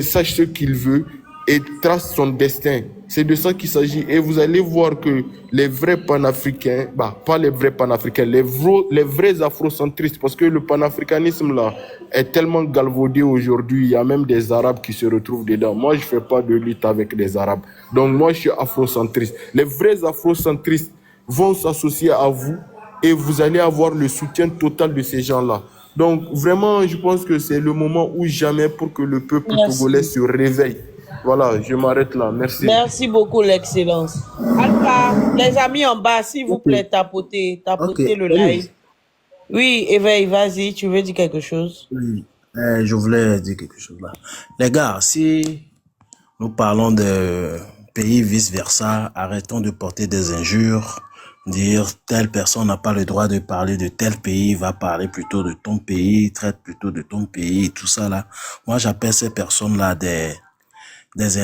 sache ce qu'il veut et trace son destin. C'est de ça qu'il s'agit. Et vous allez voir que les vrais panafricains, pas les vrais panafricains, les vrais afrocentristes, parce que le panafricanisme là est tellement galvaudé aujourd'hui, il y a même des Arabes qui se retrouvent dedans. Moi, je ne fais pas de lutte avec des Arabes. Donc moi, je suis afrocentriste. Les vrais afrocentristes vont s'associer à vous et vous allez avoir le soutien total de ces gens-là. Donc vraiment, je pense que c'est le moment ou jamais pour que le peuple togolais se réveille. Voilà, je m'arrête là. Merci. Merci beaucoup, l'Excellence. Alpha, les amis en bas, s'il vous plaît, tapotez le live. Oui, Éveil, vas-y, tu veux dire quelque chose? Oui, je voulais dire quelque chose là. Les gars, si Nous parlons de pays vice-versa. Arrêtons de porter des injures. Dire telle personne n'a pas le droit de parler de tel pays, va parler plutôt de ton pays, traite plutôt de ton pays, tout ça là. Moi, j'appelle ces personnes-là des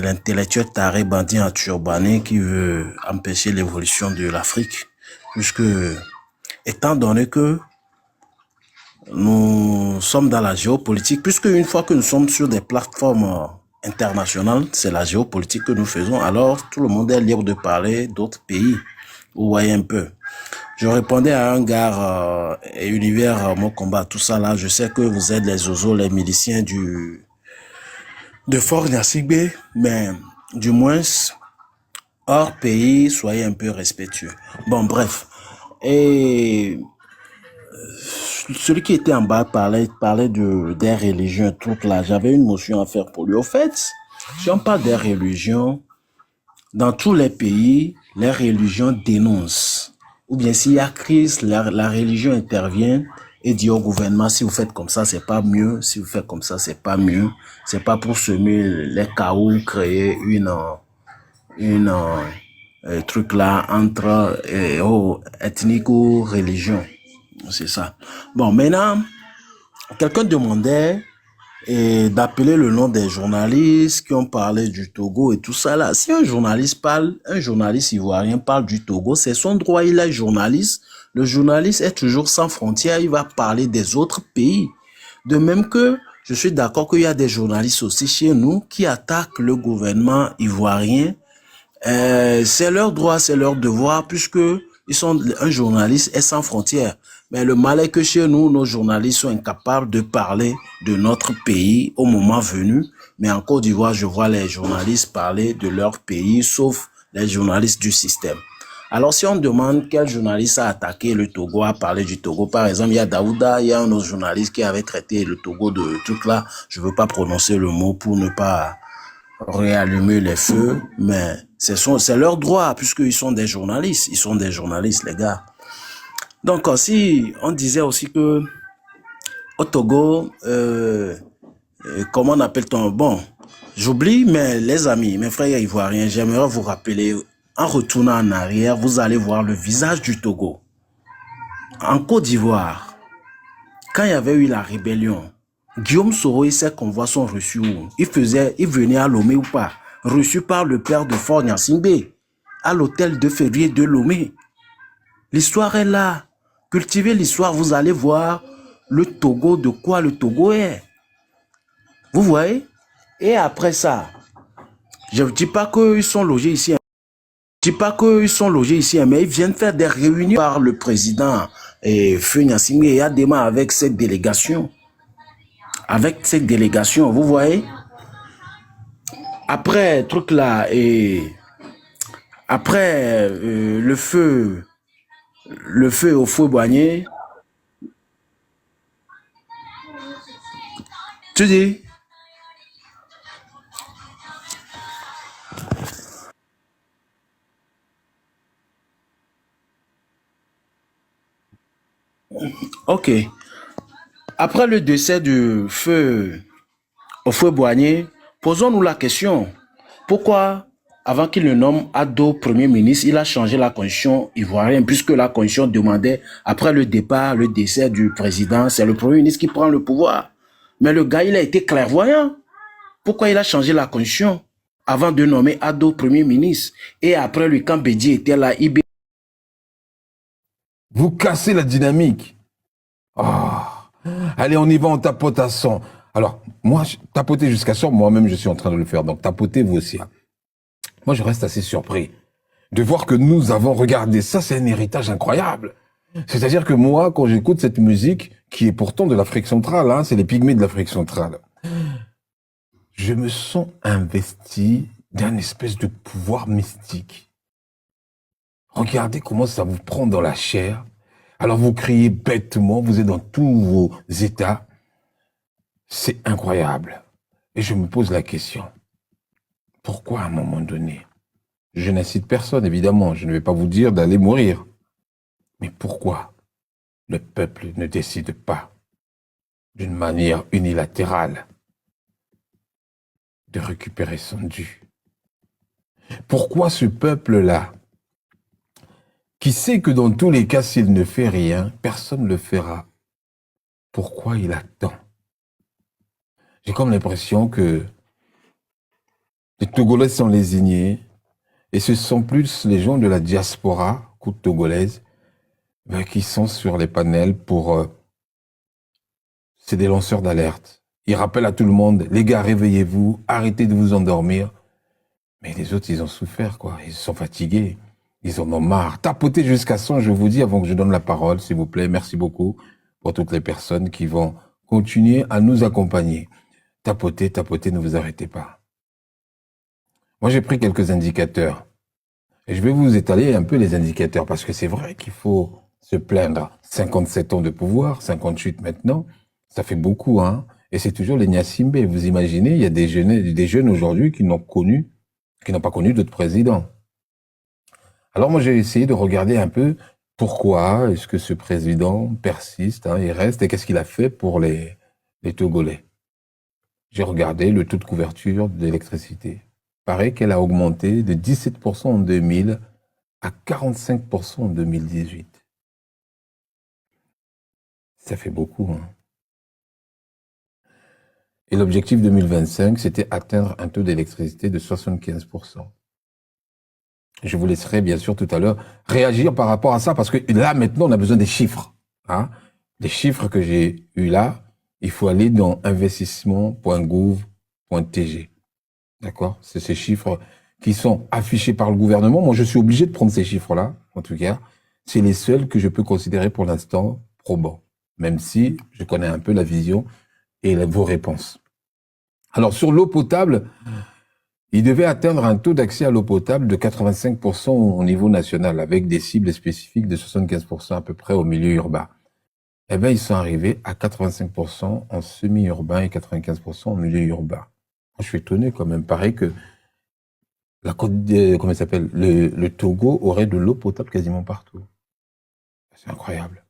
intellectuels tarés bandits enturbanés qui veulent empêcher l'évolution de l'Afrique. Puisque, étant donné que nous sommes dans la géopolitique, puisque une fois que nous sommes sur des plateformes internationales, c'est la géopolitique que nous faisons, alors tout le monde est libre de parler d'autres pays. Vous voyez un peu. Je répondais à un gars et univers mon combat, tout ça là. Je sais que vous êtes les Zozo, les miliciens de Fort Gnassingbé, mais du moins hors pays, soyez un peu respectueux. Bon, bref. Et celui qui était en bas parlait des religions, tout là. J'avais une motion à faire pour lui. Au fait, si on parle des religions, dans tous les pays, les religions dénoncent. Ou bien s'il y a crise, la religion intervient et dit au gouvernement, si vous faites comme ça, c'est pas mieux. Si vous faites comme ça, c'est pas mieux. C'est pas pour semer les chaos, créer une truc là entre ethnique ou religion. C'est ça. Bon, maintenant, quelqu'un demandait d'appeler le nom des journalistes qui ont parlé du Togo et tout ça là. Si un journaliste ivoirien parle du Togo, c'est son droit, il est journaliste. Le journaliste est toujours sans frontières, il va parler des autres pays. De même que je suis d'accord qu'il y a des journalistes aussi chez nous qui attaquent le gouvernement ivoirien. C'est leur droit, c'est leur devoir, puisque un journaliste est sans frontières. Mais le mal est que chez nous, nos journalistes sont incapables de parler de notre pays au moment venu. Mais en Côte d'Ivoire, je vois les journalistes parler de leur pays, sauf les journalistes du système. Alors, si on demande quel journaliste a attaqué le Togo, a parlé du Togo, par exemple, il y a Daouda, il y a un autre journaliste qui avait traité le Togo de truc là. Je veux pas prononcer le mot pour ne pas réallumer les feux, mais c'est leur droit, puisqu'ils sont des journalistes. Ils sont des journalistes, les gars. Donc, si on disait aussi que au Togo, comment on appelle-t-on? Bon, j'oublie, mais les amis, mes frères ivoiriens, j'aimerais vous rappeler, en retournant en arrière, vous allez voir le visage du Togo. En Côte d'Ivoire, quand il y avait eu la rébellion, Guillaume Soro et ses convois sont reçus où? Il venait à Lomé ou pas? Reçu par le père de Fort Gnassingbé, à l'hôtel de février de Lomé. L'histoire est là. Cultivez l'histoire, vous allez voir le Togo, de quoi le Togo est. Vous voyez? Et après ça, je ne dis pas qu'ils sont logés ici. Je ne dis pas qu'ils sont logés ici, mais ils viennent faire des réunions par le président Feu Gnassingbé et Adema avec cette délégation. Avec cette délégation, vous voyez? Après, truc là, après le feu au Fouet-Boigné, tu dis? Ok. Après le décès du feu au Fouet-Boigné, posons-nous la question. Pourquoi, avant qu'il ne nomme Ado Premier ministre, il a changé la constitution ivoirienne, puisque la constitution demandait, après le départ, le décès du président, c'est le Premier ministre qui prend le pouvoir. Mais le gars, il a été clairvoyant. Pourquoi il a changé la constitution avant de nommer Ado Premier ministre? Et après, lui, quand Bédi était là, Vous cassez la dynamique. Oh. Allez, on y va, on tapote à 100. Alors, moi, tapoter jusqu'à 100, moi-même, je suis en train de le faire. Donc, tapotez vous aussi. Moi, je reste assez surpris de voir que nous avons regardé ça. C'est un héritage incroyable. C'est-à-dire que moi, quand j'écoute cette musique, qui est pourtant de l'Afrique centrale, hein, c'est les pygmées de l'Afrique centrale, je me sens investi d'un espèce de pouvoir mystique. Regardez comment ça vous prend dans la chair. Alors vous criez bêtement, vous êtes dans tous vos états. C'est incroyable. Et je me pose la question. Pourquoi à un moment donné, je n'incite personne, évidemment, je ne vais pas vous dire d'aller mourir. Mais pourquoi le peuple ne décide pas d'une manière unilatérale de récupérer son dû? Pourquoi ce peuple-là, qui sait que dans tous les cas, s'il ne fait rien, personne ne le fera, pourquoi il attend? J'ai comme l'impression que les Togolais sont lésignés, et ce sont plus les gens de la diaspora togolaise qui sont sur les panels pour... c'est des lanceurs d'alerte. Ils rappellent à tout le monde, les gars, réveillez-vous, arrêtez de vous endormir. Mais les autres, ils ont souffert, quoi. Ils sont fatigués. Ils en ont marre. Tapotez jusqu'à 100, je vous dis, avant que je donne la parole, s'il vous plaît. Merci beaucoup pour toutes les personnes qui vont continuer à nous accompagner. Tapotez, tapotez, ne vous arrêtez pas. Moi, j'ai pris quelques indicateurs. Et je vais vous étaler un peu les indicateurs, parce que c'est vrai qu'il faut se plaindre. 57 ans de pouvoir, 58 maintenant, ça fait beaucoup, hein. Et c'est toujours les Nyasimbe. Vous imaginez, il y a des jeunes aujourd'hui qui n'ont pas connu d'autres présidents. Alors moi, j'ai essayé de regarder un peu pourquoi est-ce que ce président persiste, hein, il reste, et qu'est-ce qu'il a fait pour les Togolais. J'ai regardé le taux de couverture de l'électricité. Il paraît qu'elle a augmenté de 17% en 2000 à 45% en 2018. Ça fait beaucoup, hein. Et l'objectif 2025, c'était atteindre un taux d'électricité de 75%. Je vous laisserai bien sûr tout à l'heure réagir par rapport à ça, parce que là, maintenant, on a besoin des chiffres. Hein. Les chiffres que j'ai eus là, il faut aller dans investissement.gouv.tg. D'accord? C'est ces chiffres qui sont affichés par le gouvernement. Moi, je suis obligé de prendre ces chiffres-là, en tout cas. C'est les seuls que je peux considérer pour l'instant probants, même si je connais un peu la vision et vos réponses. Alors, sur l'eau potable, il devait atteindre un taux d'accès à l'eau potable de 85% au niveau national, avec des cibles spécifiques de 75% à peu près au milieu urbain. Eh bien, ils sont arrivés à 85% en semi-urbain et 95% en milieu urbain. Je suis étonné quand même. Pareil que la côte, comment ça s'appelle, le Togo aurait de l'eau potable quasiment partout. C'est incroyable.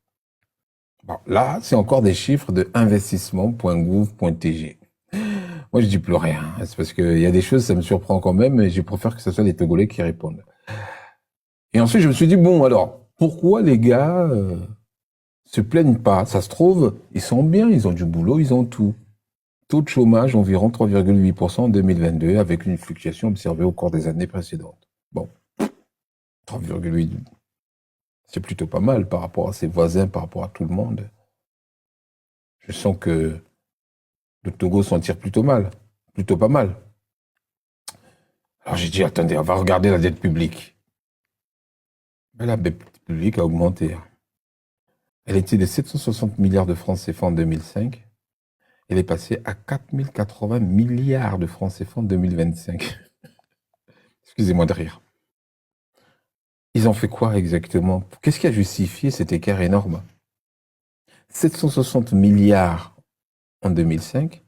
Bon, là, c'est encore des chiffres de investissement.gouv.tg. Moi, je dis plus rien. C'est parce qu'il y a des choses, ça me surprend quand même, et je préfère que ce soit les Togolais qui répondent. Et ensuite, je me suis dit, bon, alors, pourquoi les gars se plaignent pas? Ça se trouve, ils sont bien, ils ont du boulot, ils ont tout. Taux de chômage environ 3,8% en 2022, avec une fluctuation observée au cours des années précédentes. Bon, 3,8%, c'est plutôt pas mal par rapport à ses voisins, par rapport à tout le monde. Je sens que le Togo s'en tire plutôt mal, plutôt pas mal. Alors j'ai dit, attendez, on va regarder la dette publique. Mais la dette publique a augmenté. Elle était de 760 milliards de francs CFA en 2005. Elle est passée à 4080 milliards de francs CFA en 2025. Excusez-moi de rire. Ils ont fait quoi exactement? Qu'est-ce qui a justifié cet écart énorme? 760 milliards en 2005.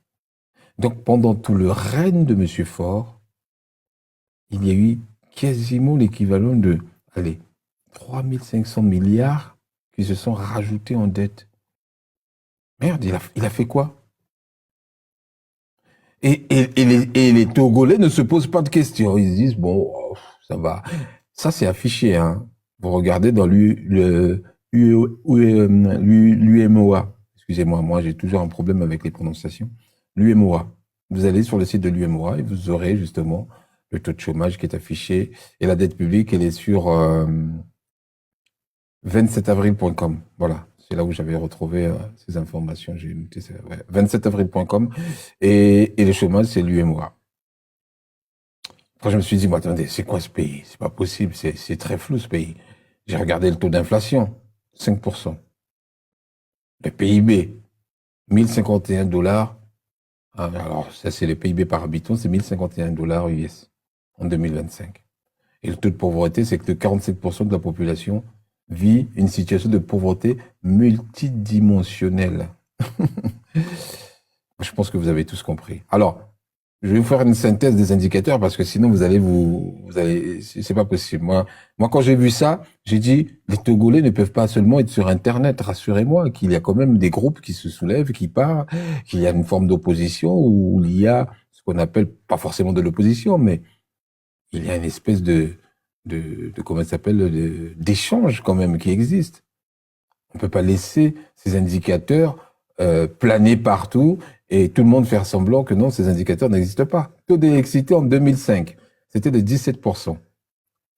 Donc, pendant tout le règne de M. Faure, il y a eu quasiment l'équivalent de, 3500 milliards qui se sont rajoutés en dette. Merde, il a fait quoi? Et les Togolais ne se posent pas de questions. Ils se disent, bon, ça va. Ça, c'est affiché, hein. Vous regardez dans l'UMOA. Excusez-moi, moi, j'ai toujours un problème avec les prononciations. L'UMOA. Vous allez sur le site de l'UMOA et vous aurez justement le taux de chômage qui est affiché. Et la dette publique, elle est sur 27avril.com. Voilà. C'est là où j'avais retrouvé ces informations. J'ai noté ça. Ouais. 27avril.com. Et le chômage, c'est l'UMOA. Après, je me suis dit, moi, attendez, c'est quoi ce pays? C'est pas possible. C'est très flou, ce pays. J'ai regardé le taux d'inflation. 5%. Le PIB. 1051 $. Alors, ça, c'est le PIB par habitant. C'est 1051 $ US en 2025. Et le taux de pauvreté, c'est que 47% de la population vit une situation de pauvreté multidimensionnelle. Je pense que vous avez tous compris. Alors, je vais vous faire une synthèse des indicateurs parce que sinon vous allez c'est pas possible. Moi, quand j'ai vu ça, j'ai dit, les Togolais ne peuvent pas seulement être sur Internet. Rassurez-moi qu'il y a quand même des groupes qui se soulèvent, qui parlent, qu'il y a une forme d'opposition où il y a ce qu'on appelle pas forcément de l'opposition, mais il y a une espèce de comment ça s'appelle, d'échange quand même qui existe. On peut pas laisser ces indicateurs planer partout et tout le monde faire semblant que non, ces indicateurs n'existent pas. Taux d'électricité en 2005, c'était de 17%.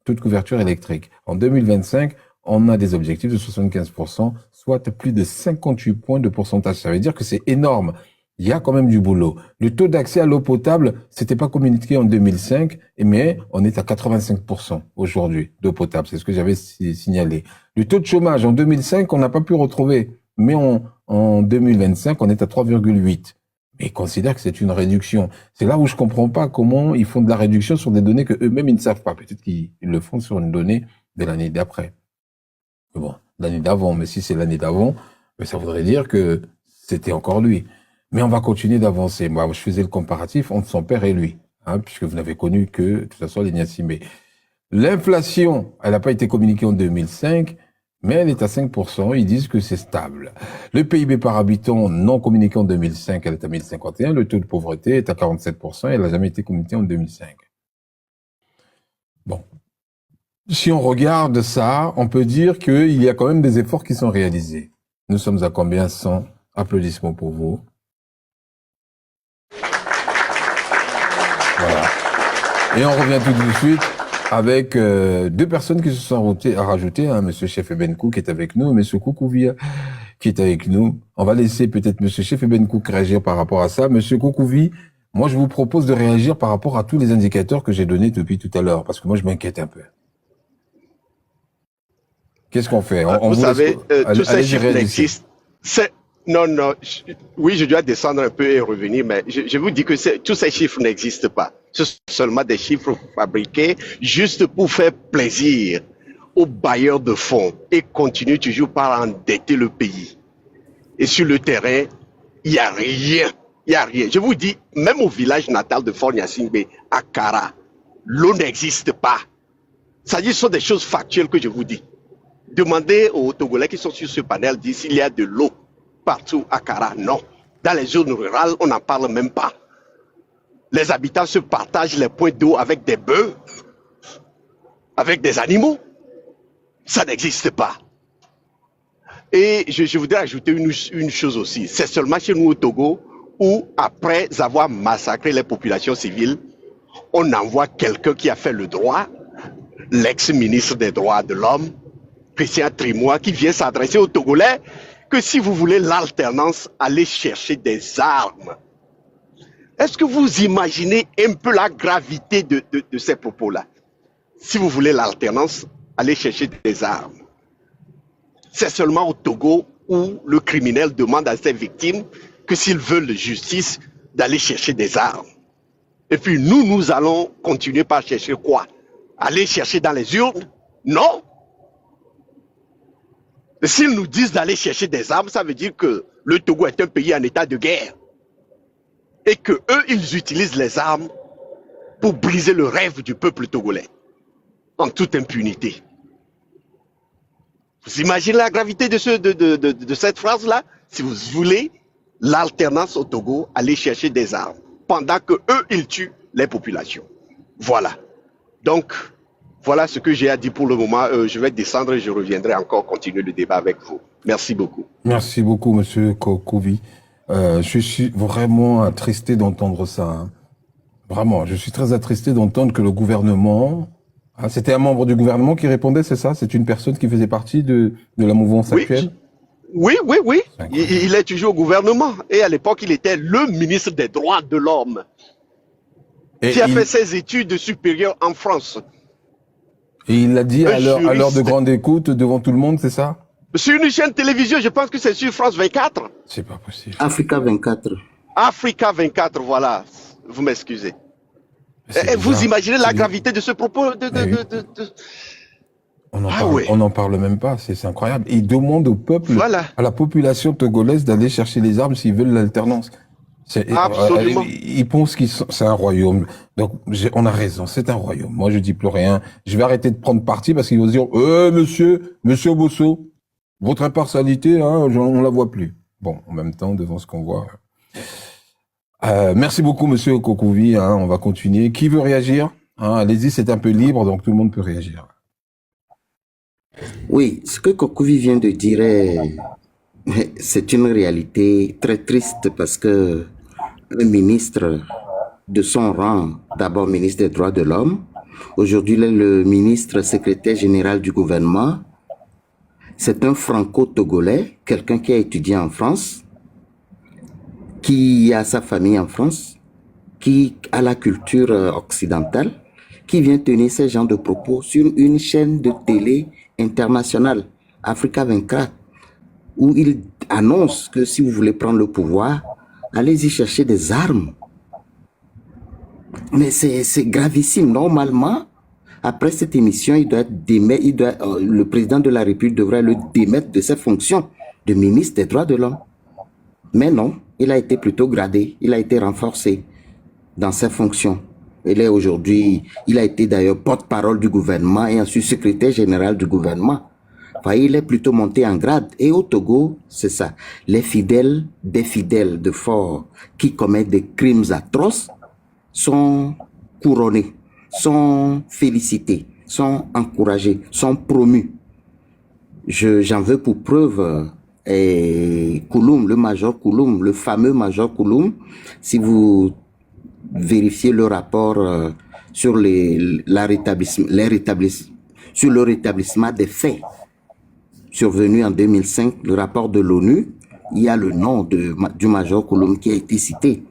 Taux de couverture électrique. En 2025, on a des objectifs de 75%, soit plus de 58 points de pourcentage. Ça veut dire que c'est énorme. Il y a quand même du boulot. Le taux d'accès à l'eau potable, c'était pas communiqué en 2005, mais on est à 85% aujourd'hui d'eau potable. C'est ce que j'avais signalé. Le taux de chômage en 2005, on n'a pas pu retrouver, mais en 2025, on est à 3,8. Mais ils considèrent que c'est une réduction. C'est là où je comprends pas comment ils font de la réduction sur des données que eux-mêmes ils ne savent pas. Peut-être qu'ils le font sur une donnée de l'année d'après. Bon, l'année d'avant. Mais si c'est l'année d'avant, ça voudrait dire que c'était encore lui. Mais on va continuer d'avancer. Moi, je faisais le comparatif entre son père et lui, puisque vous n'avez connu que, de toute façon, les Niassimé. L'inflation, elle n'a pas été communiquée en 2005, mais elle est à 5%. Ils disent que c'est stable. Le PIB par habitant non communiqué en 2005, elle est à 1051. Le taux de pauvreté est à 47%. Elle n'a jamais été communiquée en 2005. Bon. Si on regarde ça, on peut dire qu'il y a quand même des efforts qui sont réalisés. Nous sommes à combien? 100 applaudissements pour vous. Voilà. Et on revient tout de suite avec deux personnes qui se sont rajoutées, Monsieur Chef Benkou qui est avec nous, et Monsieur Koukouvia qui est avec nous. On va laisser peut-être Monsieur Chef Benkou réagir par rapport à ça. Monsieur Koukouvi, moi je vous propose de réagir par rapport à tous les indicateurs que j'ai donnés depuis tout à l'heure, parce que moi je m'inquiète un peu. Qu'est-ce qu'on fait? Vous savez, tous ces chiffres n'existent. Non, oui, je dois descendre un peu et revenir, mais je vous dis que tous ces chiffres n'existent pas. Ce sont seulement des chiffres fabriqués juste pour faire plaisir aux bailleurs de fonds et continuer toujours par endetter le pays. Et sur le terrain, il n'y a rien. Il n'y a rien. Je vous dis, même au village natal de Fort Gnassingbé, à Kara, l'eau n'existe pas. Ça dit, ce sont des choses factuelles que je vous dis. Demandez aux Togolais qui sont sur ce panel s'il y a de l'eau partout à Kara. Non. Dans les zones rurales, on n'en parle même pas. Les habitants se partagent les points d'eau avec des bœufs, avec des animaux. Ça n'existe pas. Et je voudrais ajouter une chose aussi. C'est seulement chez nous au Togo où, après avoir massacré les populations civiles, on envoie quelqu'un qui a fait le droit, l'ex-ministre des droits de l'homme, Christian Trimois, qui vient s'adresser aux Togolais que si vous voulez l'alternance, allez chercher des armes. Est-ce que vous imaginez un peu la gravité de ces propos-là? Si vous voulez l'alternance, allez chercher des armes. C'est seulement au Togo où le criminel demande à ses victimes que s'ils veulent justice, d'aller chercher des armes. Et puis nous allons continuer par chercher quoi? Aller chercher dans les urnes? Non. S'ils nous disent d'aller chercher des armes, ça veut dire que le Togo est un pays en état de guerre. Et que eux, ils utilisent les armes pour briser le rêve du peuple togolais. En toute impunité. Vous imaginez la gravité de cette phrase-là? Si vous voulez l'alternance au Togo, allez chercher des armes. Pendant que eux, ils tuent les populations. Voilà. Donc, voilà ce que j'ai à dire pour le moment. Je vais descendre et je reviendrai encore continuer le débat avec vous. Merci beaucoup. Merci beaucoup, Monsieur Koukovi. Je suis vraiment attristé d'entendre ça. Vraiment, je suis très attristé d'entendre que le gouvernement... c'était un membre du gouvernement qui répondait, c'est ça? C'est une personne qui faisait partie de la mouvance actuelle? Oui. Il est toujours au gouvernement. Et à l'époque, il était le ministre des droits de l'homme. Qui a fait ses études supérieures en France. Et il l'a dit à l'heure de grande écoute devant tout le monde, c'est ça? Sur une chaîne télévision, je pense que c'est sur France 24. C'est pas possible. Africa 24. Africa 24, voilà. Vous m'excusez. Vous imaginez la gravité de ce propos On n'en parle même pas, c'est incroyable. Il demande au peuple, à la population togolaise d'aller chercher les armes s'ils veulent l'alternance. Absolument. Ils pensent c'est un royaume. Donc, on a raison, c'est un royaume. Moi, je dis plus rien. Je vais arrêter de prendre parti parce qu'ils vont dire, monsieur Bosso, votre impartialité, on la voit plus. Bon, en même temps, devant ce qu'on voit. Merci beaucoup, monsieur Koukovi. On va continuer. Qui veut réagir Hein, allez-y, c'est un peu libre, donc tout le monde peut réagir. Oui, ce que Kokovi vient de dire, c'est une réalité très triste parce que un ministre de son rang, d'abord ministre des Droits de l'Homme, aujourd'hui le ministre secrétaire général du gouvernement, c'est un franco-togolais, quelqu'un qui a étudié en France, qui a sa famille en France, qui a la culture occidentale, qui vient tenir ce genre de propos sur une chaîne de télé internationale, Africa 24, où il annonce que si vous voulez prendre le pouvoir, allez-y chercher des armes. Mais c'est gravissime. Normalement, après cette émission, le président de la République devrait le démettre de ses fonctions de ministre des Droits de l'Homme. Mais non, il a été plutôt gradé, il a été renforcé dans ses fonctions. Il a été d'ailleurs porte-parole du gouvernement et ensuite secrétaire général du gouvernement. Enfin, il est plutôt monté en grade. Et au Togo, c'est ça. Les fidèles des fidèles de fort qui commettent des crimes atroces sont couronnés, sont félicités, sont encouragés, sont promus. J'en veux pour preuve Kouloum, le major Kouloum, le fameux major Kouloum. Si vous vérifiez le rapport sur le rétablissement des faits survenus en 2005, le rapport de l'ONU, il y a le nom du major Kouloum qui a été cité,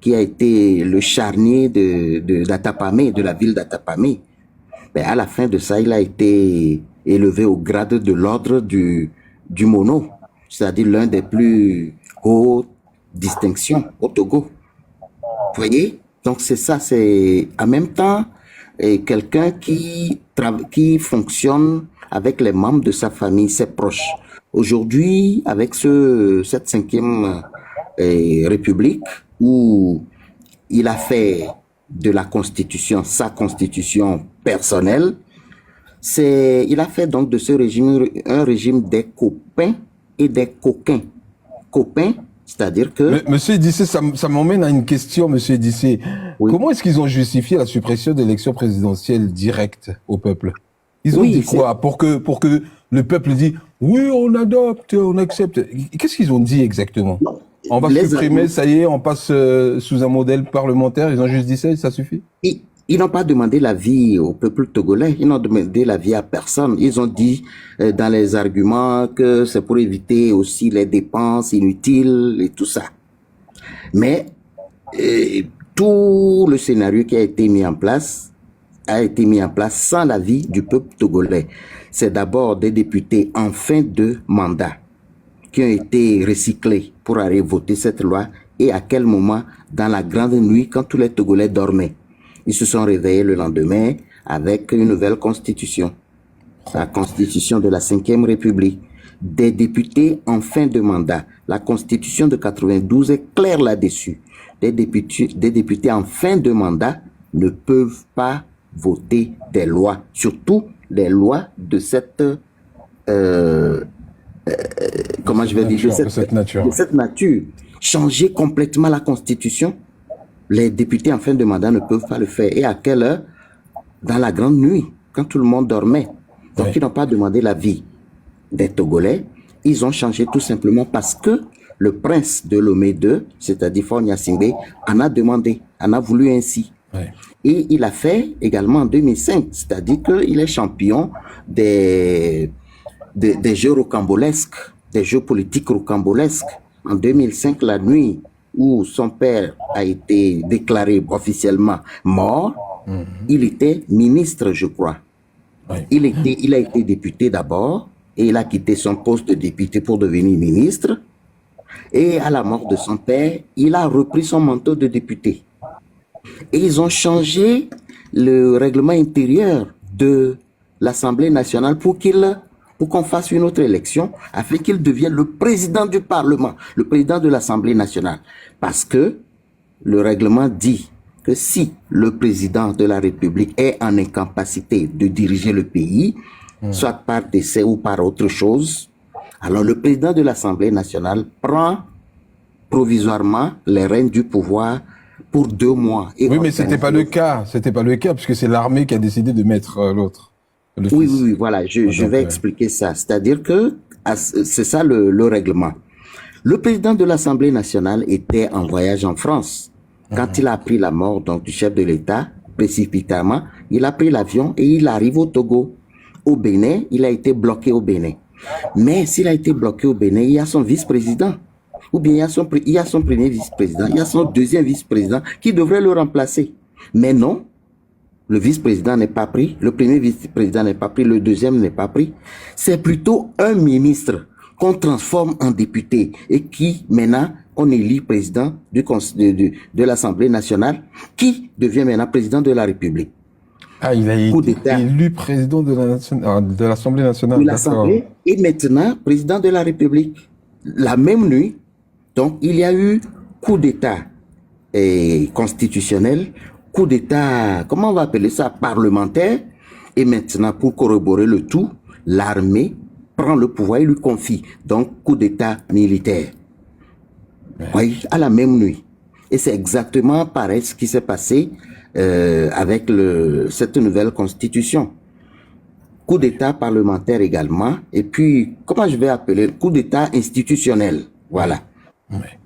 qui a été le charnier d'Atapamé, de la ville d'Atapamé. Mais à la fin de ça, il a été élevé au grade de l'ordre du Mono, c'est-à-dire l'un des plus hautes distinctions au Togo. Vous voyez? Donc c'est ça, c'est en même temps quelqu'un qui fonctionne avec les membres de sa famille, ses proches. Aujourd'hui, avec cette 5e République, où il a fait de la Constitution sa Constitution personnelle, il a fait donc de ce régime un régime des copains et des coquins. Copains, c'est-à-dire que... Mais, monsieur Dissé, ça m'emmène à une question, monsieur Dissé. Oui. Comment est-ce qu'ils ont justifié la suppression d'élections présidentielles directes au peuple? Ils ont dit quoi? Pour que le peuple dise, oui, on adopte, on accepte. Qu'est-ce qu'ils ont dit exactement? On va supprimer, ça y est, on passe sous un modèle parlementaire. Ils ont juste dit ça suffit? Ils n'ont pas demandé l'avis au peuple togolais, ils n'ont demandé l'avis à personne. Ils ont dit dans les arguments que c'est pour éviter aussi les dépenses inutiles et tout ça. Mais tout le scénario qui a été mis en place sans l'avis du peuple togolais. C'est d'abord des députés en fin de mandat qui ont été recyclés pour aller voter cette loi. Et à quel moment? Dans la grande nuit, quand tous les Togolais dormaient. Ils se sont réveillés le lendemain avec une nouvelle constitution, la constitution de la 5e République. Des députés en fin de mandat. La constitution de 92 est claire là-dessus. Des députés en fin de mandat ne peuvent pas voter des lois, surtout les lois de cette de cette nature. Changer complètement la constitution, les députés en fin de mandat ne peuvent pas le faire. Et à quelle heure? Dans la grande nuit, quand tout le monde dormait. Donc ils n'ont pas demandé l'avis des Togolais. Ils ont changé tout simplement parce que le prince de Lomé II, c'est-à-dire Faure Gnassingbé, en a demandé, en a voulu ainsi. Et il a fait également en 2005, c'est-à-dire qu'il est champion des jeux rocambolesques, des jeux politiques rocambolesques. En 2005, la nuit où son père a été déclaré officiellement mort, il était ministre, je crois. Il a été député d'abord, et il a quitté son poste de député pour devenir ministre. Et à la mort de son père, il a repris son manteau de député. Et ils ont changé le règlement intérieur de l'Assemblée nationale pour qu'on fasse une autre élection, afin qu'il devienne le président du Parlement, le président de l'Assemblée nationale. Parce que le règlement dit que si le président de la République est en incapacité de diriger le pays, soit par décès ou par autre chose, alors le président de l'Assemblée nationale prend provisoirement les rênes du pouvoir pour 2 mois. Et oui, mais c'était pas le cas. C'était pas le cas, puisque c'est l'armée qui a décidé de mettre l'autre. Oui, voilà. Je vais expliquer ça. C'est-à-dire que c'est ça le règlement. Le président de l'Assemblée nationale était en voyage en France. Quand il a appris la mort donc, du chef de l'État, précipitamment, il a pris l'avion et il arrive au Togo. Au Bénin, il a été bloqué au Bénin. Mais s'il a été bloqué au Bénin, il y a son vice-président. Ou bien il y a son premier vice-président, il y a son deuxième vice-président qui devrait le remplacer. Mais non, le vice-président n'est pas pris, le premier vice-président n'est pas pris, le deuxième n'est pas pris. C'est plutôt un ministre qu'on transforme en député et qui, maintenant, on élit président de l'Assemblée nationale, qui devient maintenant président de la République. Ah, il a été élu président de l'Assemblée nationale. De l'Assemblée et maintenant président de la République. La même nuit, donc, il y a eu coup d'État constitutionnel, coup d'État, comment on va appeler ça, parlementaire, et maintenant, pour corroborer le tout, l'armée prend le pouvoir et lui confie, donc, coup d'État militaire. Oui, à la même nuit. Et c'est exactement pareil ce qui s'est passé avec cette nouvelle constitution. Coup d'État parlementaire également, et puis, comment je vais appeler, coup d'État institutionnel. Voilà. Ouais.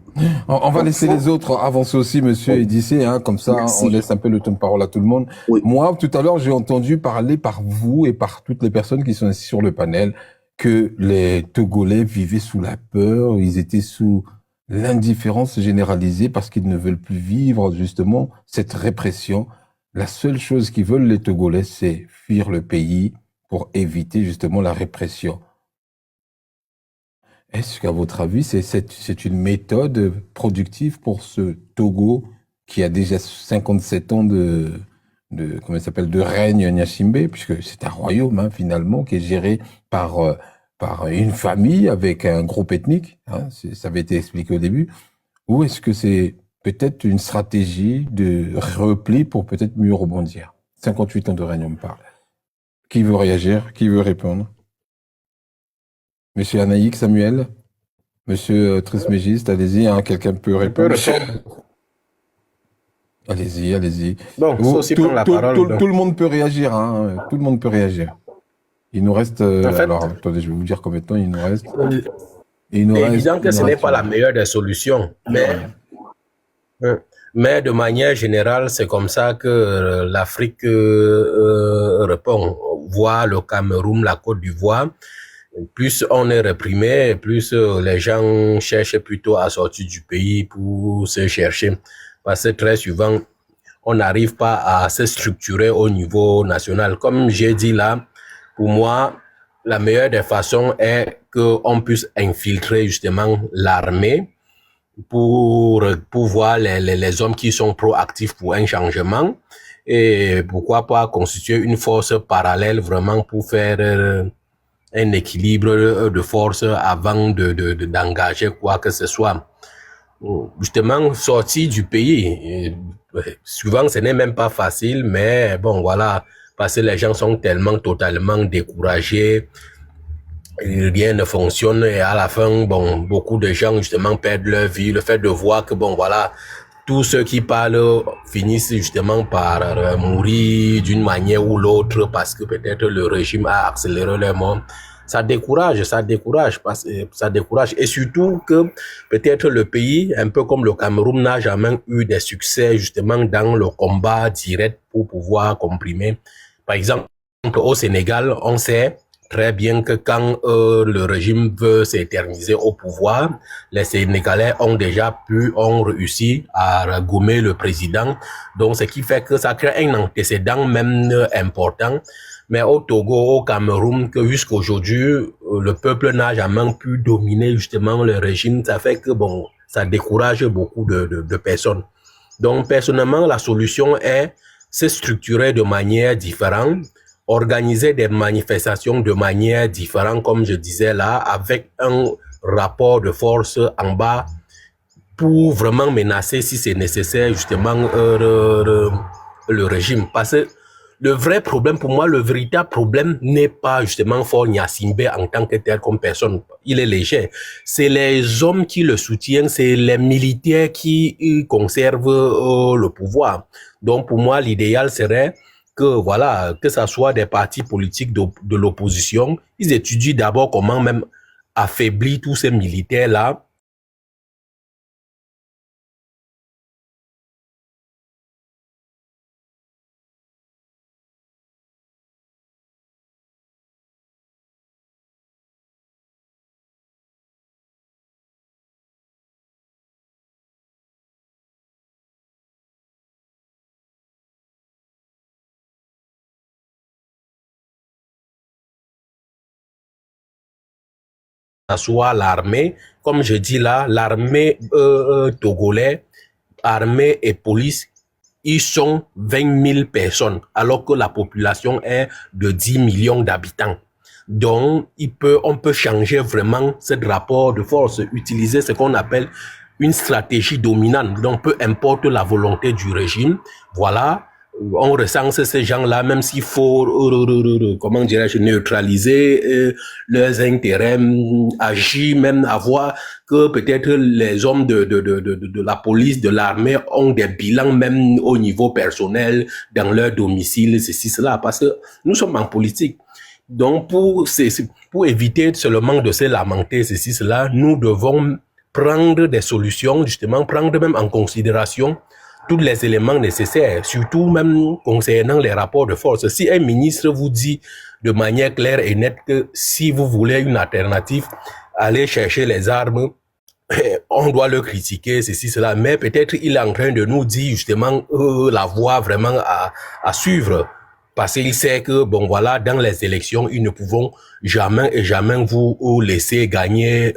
On va laisser les autres avancer aussi, monsieur Edissé, hein, comme ça. Merci. On laisse un peu le temps de parole à tout le monde. Oui. Moi, tout à l'heure, j'ai entendu parler par vous et par toutes les personnes qui sont ici sur le panel que les Togolais vivaient sous la peur, ils étaient sous l'indifférence généralisée parce qu'ils ne veulent plus vivre justement cette répression. La seule chose qu'ils veulent, les Togolais, c'est fuir le pays pour éviter justement la répression. Est-ce qu'à votre avis, c'est une méthode productive pour ce Togo qui a déjà 57 ans comment il s'appelle, de règne Gnassingbé, puisque c'est un royaume, hein, finalement, qui est géré par une famille avec un groupe ethnique, hein, ça avait été expliqué au début, ou est-ce que c'est peut-être une stratégie de repli pour peut-être mieux rebondir? 58 ans de règne, on me parle. Qui veut réagir? Qui veut répondre? Monsieur Anaïk, Samuel, monsieur Trismégiste, allez-y, hein, quelqu'un peut répondre. Allez-y. Bon, tout le monde peut réagir, hein, tout le monde peut réagir. Il nous reste, en fait, alors, attendez, je vais vous dire combien de temps il nous reste. C'est évident que ce n'est pas la meilleure des solutions, mais de manière générale, c'est comme ça que l'Afrique répond. Voit le Cameroun, la Côte d'Ivoire. Plus on est réprimé, plus les gens cherchent plutôt à sortir du pays pour se chercher. Parce que très souvent, on n'arrive pas à se structurer au niveau national. Comme j'ai dit là, pour moi, la meilleure des façons est qu'on puisse infiltrer justement l'armée pour voir les hommes qui sont proactifs pour un changement et pourquoi pas constituer une force parallèle vraiment pour faire un équilibre de force avant d'engager quoi que ce soit. Justement, sortir du pays, souvent ce n'est même pas facile, mais bon voilà, parce que les gens sont totalement découragés, rien ne fonctionne et à la fin, bon, beaucoup de gens justement perdent leur vie. Le fait de voir que bon voilà, tous ceux qui parlent finissent justement par mourir d'une manière ou l'autre parce que peut-être le régime a accéléré leur mort. Ça décourage. Et surtout que peut-être le pays, un peu comme le Cameroun, n'a jamais eu des succès justement dans le combat direct pour pouvoir comprimer. Par exemple, au Sénégal, on sait très bien que quand le régime veut s'éterniser au pouvoir, les Sénégalais ont réussi à gommer le président. Donc, ce qui fait que ça crée un antécédent même important. Mais au Togo, au Cameroun, que jusqu'aujourd'hui, le peuple n'a jamais pu dominer justement le régime. Ça fait que bon, ça décourage beaucoup de personnes. Donc, personnellement, la solution est se structurer de manière différente, organiser des manifestations de manière différente, comme je disais là, avec un rapport de force en bas pour vraiment menacer, si c'est nécessaire, justement, le régime. Parce que le vrai problème pour moi, le véritable problème n'est pas justement Faure Gnassingbé en tant que tel comme personne. Il est léger. C'est les hommes qui le soutiennent, c'est les militaires qui conservent le pouvoir. Donc pour moi, l'idéal serait que voilà, que ça soit des partis politiques de l'opposition, ils étudient d'abord comment même affaiblir tous ces militaires-là. Soit l'armée, comme je dis là, l'armée togolais, armée et police, ils sont 20 000 personnes, alors que la population est de 10 millions d'habitants. Donc, on peut changer vraiment ce rapport de force, utiliser ce qu'on appelle une stratégie dominante. Donc, peu importe la volonté du régime, voilà, on recense ces gens-là, même s'il faut, comment dirais-je, neutraliser leurs intérêts, agir, même avoir que peut-être les hommes de la police, de l'armée ont des bilans même au niveau personnel, dans leur domicile, ceci, cela, parce que nous sommes en politique. Donc, pour éviter seulement de se lamenter, ceci, cela, nous devons prendre des solutions, justement, prendre même en considération tous les éléments nécessaires, surtout même concernant les rapports de force. Si un ministre vous dit de manière claire et nette que si vous voulez une alternative, allez chercher les armes, on doit le critiquer, ceci, cela, mais peut-être il est en train de nous dire justement la voie vraiment à suivre. Parce qu'il sait que, bon voilà, dans les élections, ils ne pouvons jamais vous laisser gagner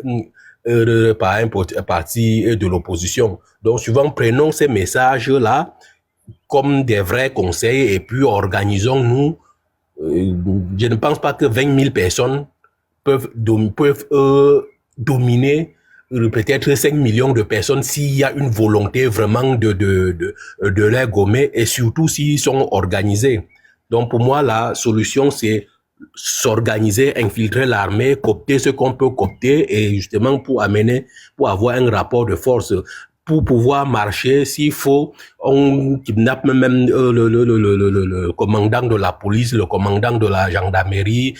par un parti de l'opposition. Donc souvent, prenons ces messages-là comme des vrais conseils et puis organisons-nous. Je ne pense pas que 20 000 personnes peuvent dominer peut-être 5 millions de personnes s'il y a une volonté vraiment de les gommer et surtout s'ils sont organisés. Donc pour moi, la solution, c'est s'organiser, infiltrer l'armée, coopter ce qu'on peut coopter et justement pour avoir un rapport de force. Pour pouvoir marcher, s'il faut, on kidnappe même le commandant de la police, le commandant de la gendarmerie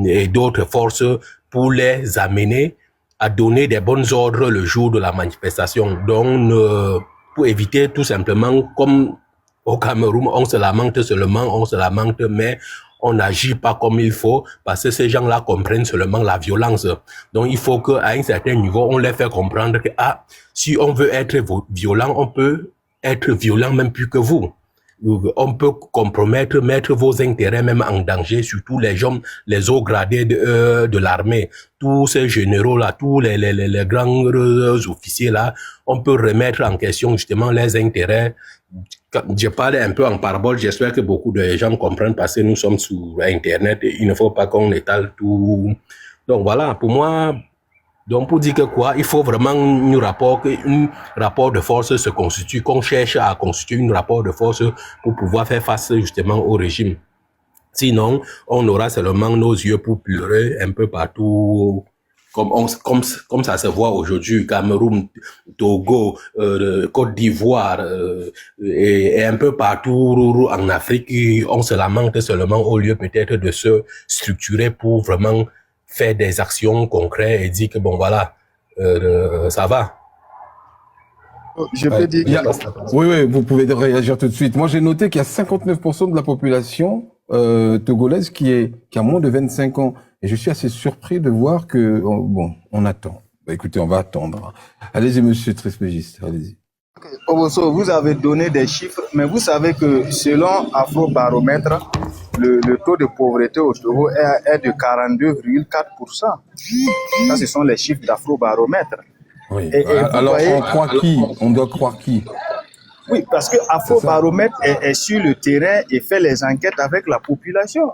et d'autres forces pour les amener à donner des bons ordres le jour de la manifestation. Donc, pour éviter tout simplement, comme au Cameroun, on se lamente, mais on n'agit pas comme il faut parce que ces gens-là comprennent seulement la violence. Donc, il faut qu'à un certain niveau, on les fait comprendre que, si on veut être violent, on peut être violent même plus que vous. On peut compromettre, mettre vos intérêts même en danger, surtout les gens, les hauts gradés de l'armée. Tous ces généraux-là, tous les grands officiers-là, on peut remettre en question justement les intérêts. Je parle un peu en parabole, j'espère que beaucoup de gens comprennent parce que nous sommes sur Internet et il ne faut pas qu'on étale tout. Donc voilà, pour moi, donc pour dire que quoi, il faut vraiment un rapport de force se constitue, qu'on cherche à constituer un rapport de force pour pouvoir faire face justement au régime. Sinon, on aura seulement nos yeux pour pleurer un peu partout. Comme ça se voit aujourd'hui, Cameroun, Togo, Côte d'Ivoire et un peu partout en Afrique, on se lamente seulement au lieu peut-être de se structurer pour vraiment faire des actions concrètes et dire que bon voilà, ça va. Je peux dire... Oui, vous pouvez réagir tout de suite. Moi, j'ai noté qu'il y a 59% de la population togolaise qui a moins de 25 ans. Et je suis assez surpris de voir que, on attend. Écoutez, on va attendre. Allez-y, monsieur Trismégiste, allez-y. Oboso, vous avez donné des chiffres, mais vous savez que selon Afrobaromètre, le taux de pauvreté au Togo est de 42,4%. Ça, ce sont les chiffres d'Afrobaromètre. Oui. Alors, voyez, on croit qui? On doit croire qui? Oui, parce que Afrobaromètre est sur le terrain et fait les enquêtes avec la population.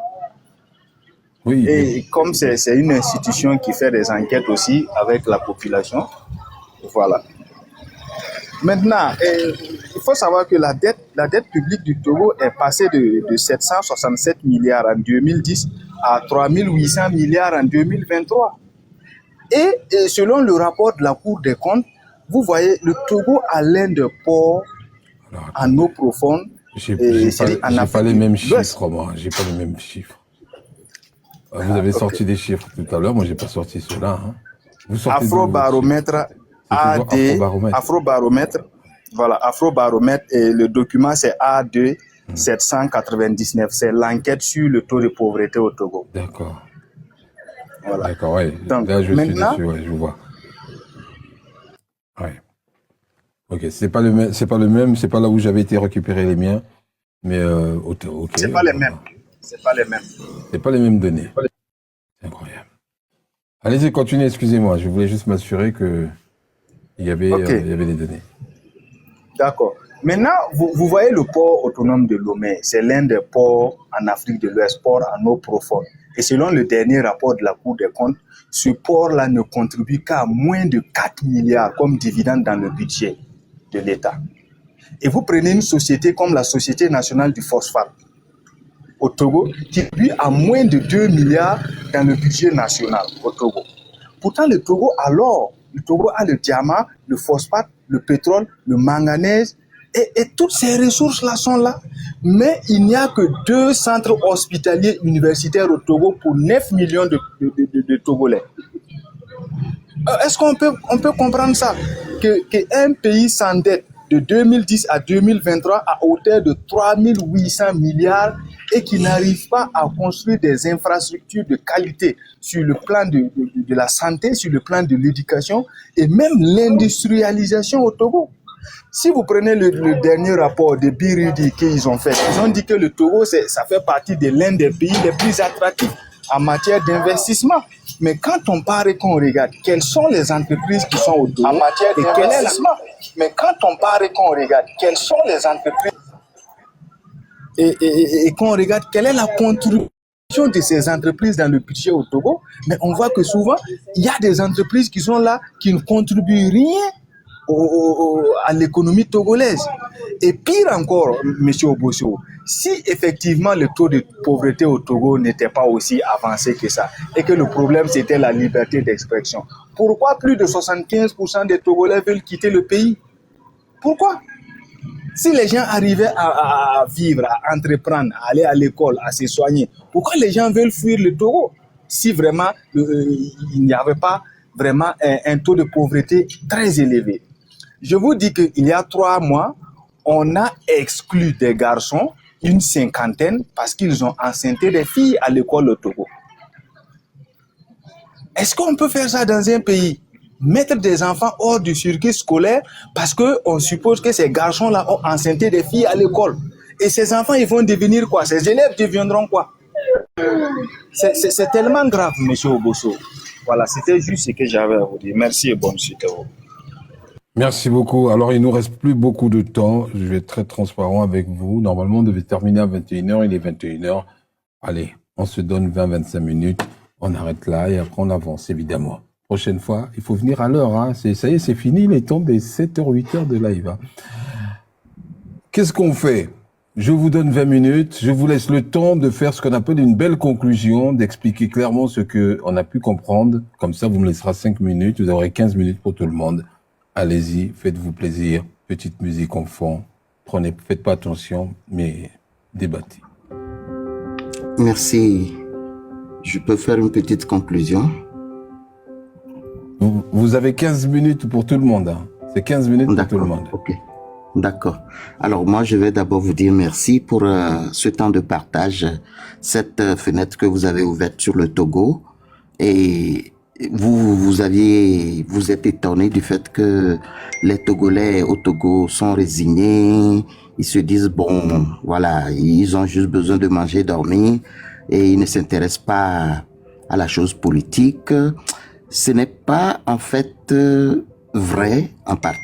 Oui. Et comme c'est une institution qui fait des enquêtes aussi avec la population, voilà. Maintenant, il faut savoir que la dette publique du Togo est passée de 767 milliards en 2010 à 3800 milliards en 2023. Et selon le rapport de la Cour des comptes, vous voyez, le Togo a l'un des ports en eau profonde. J'ai pas les mêmes chiffres, moi. J'ai pas les mêmes chiffres. Vous avez sorti des chiffres tout à l'heure, moi j'ai pas sorti cela. Hein. Afrobaromètre AD, Afrobaromètre, voilà, Afrobaromètre, et le document c'est AD 799, c'est l'enquête sur le taux de pauvreté au Togo. D'accord. Voilà. D'accord, ouais. Donc, là je maintenant, suis dessus, ouais, je vois. Ouais. Ok, c'est pas le même, c'est pas là où j'avais été récupérer les miens, mais ok. C'est pas les mêmes. C'est pas les mêmes. C'est pas les mêmes données. C'est incroyable. Allez-y, continuez, excusez-moi. Je voulais juste m'assurer que il y avait des données. D'accord. Maintenant, vous voyez le port autonome de Lomé. C'est l'un des ports en Afrique de l'Ouest, port en eau profonde. Et selon le dernier rapport de la Cour des comptes, ce port-là ne contribue qu'à moins de 4 milliards comme dividende dans le budget de l'État. Et vous prenez une société comme la Société nationale du phosphate au Togo, qui contribue à moins de 2 milliards dans le budget national au Togo. Pourtant, le Togo a le diamant, le phosphate, le pétrole, le manganèse, et toutes ces ressources-là sont là. Mais il n'y a que 2 centres hospitaliers universitaires au Togo pour 9 millions de Togolais. Est-ce qu'on peut comprendre ça? Qu'un pays s'endette de 2010 à 2023 à hauteur de 3800 milliards et qui n'arrive pas à construire des infrastructures de qualité sur le plan de la santé, sur le plan de l'éducation et même l'industrialisation au Togo. Si vous prenez le dernier rapport de Birudi qu'ils ont fait, ils ont dit que le Togo, ça fait partie de l'un des pays les plus attractifs en matière d'investissement. Mais quand on part et qu'on regarde quelles sont les entreprises qui sont au Togo, en matière d'investissement, mais quand on part et qu'on regarde quelles sont les entreprises et qu'on regarde quelle est la contribution de ces entreprises dans le budget au Togo, mais on voit que souvent, il y a des entreprises qui sont là, qui ne contribuent rien à l'économie togolaise. Et pire encore, M. Obosso, si effectivement le taux de pauvreté au Togo n'était pas aussi avancé que ça, et que le problème c'était la liberté d'expression, pourquoi plus de 75% des Togolais veulent quitter le pays? Pourquoi? Si les gens arrivaient à vivre, à entreprendre, à aller à l'école, à se soigner, pourquoi les gens veulent fuir le Togo? Si vraiment il n'y avait pas vraiment un taux de pauvreté très élevé. Je vous dis qu'il y a 3 mois, on a exclu des garçons, une 50aine, parce qu'ils ont enceinté des filles à l'école au Togo. Est-ce qu'on peut faire ça dans un pays? Mettre des enfants hors du circuit scolaire parce qu'on suppose que ces garçons-là ont enceinté des filles à l'école. Et ces enfants, ils vont devenir quoi? Ces élèves deviendront quoi? C'est tellement grave, M. Obosso. Voilà, c'était juste ce que j'avais à vous dire. Merci et bonne suite à vous. Merci beaucoup. Alors, il nous reste plus beaucoup de temps. Je vais être très transparent avec vous. Normalement, on devait terminer à 21h. Il est 21h. Allez, on se donne 20-25 minutes. On arrête là et après, on avance, évidemment. Prochaine fois, il faut venir à l'heure. Hein. Ça y est, c'est fini. Il est temps des 7h, 8h de live. Hein. Qu'est-ce qu'on fait? Je vous donne 20 minutes. Je vous laisse le temps de faire ce qu'on appelle une belle conclusion, d'expliquer clairement ce qu'on a pu comprendre. Comme ça, vous me laisserez 5 minutes. Vous aurez 15 minutes pour tout le monde. Allez-y, faites-vous plaisir. Petite musique en fond. Faites pas attention, mais débattez. Merci. Je peux faire une petite conclusion? Vous avez 15 minutes pour tout le monde. Hein. C'est 15 minutes pour tout le monde. Ok. D'accord. Alors moi, je vais d'abord vous dire merci pour ce temps de partage, cette fenêtre que vous avez ouverte sur le Togo. Et vous êtes étonné du fait que les Togolais au Togo sont résignés. Ils se disent, bon, voilà, ils ont juste besoin de manger, dormir, et ils ne s'intéressent pas à la chose politique. Ce n'est pas en fait vrai,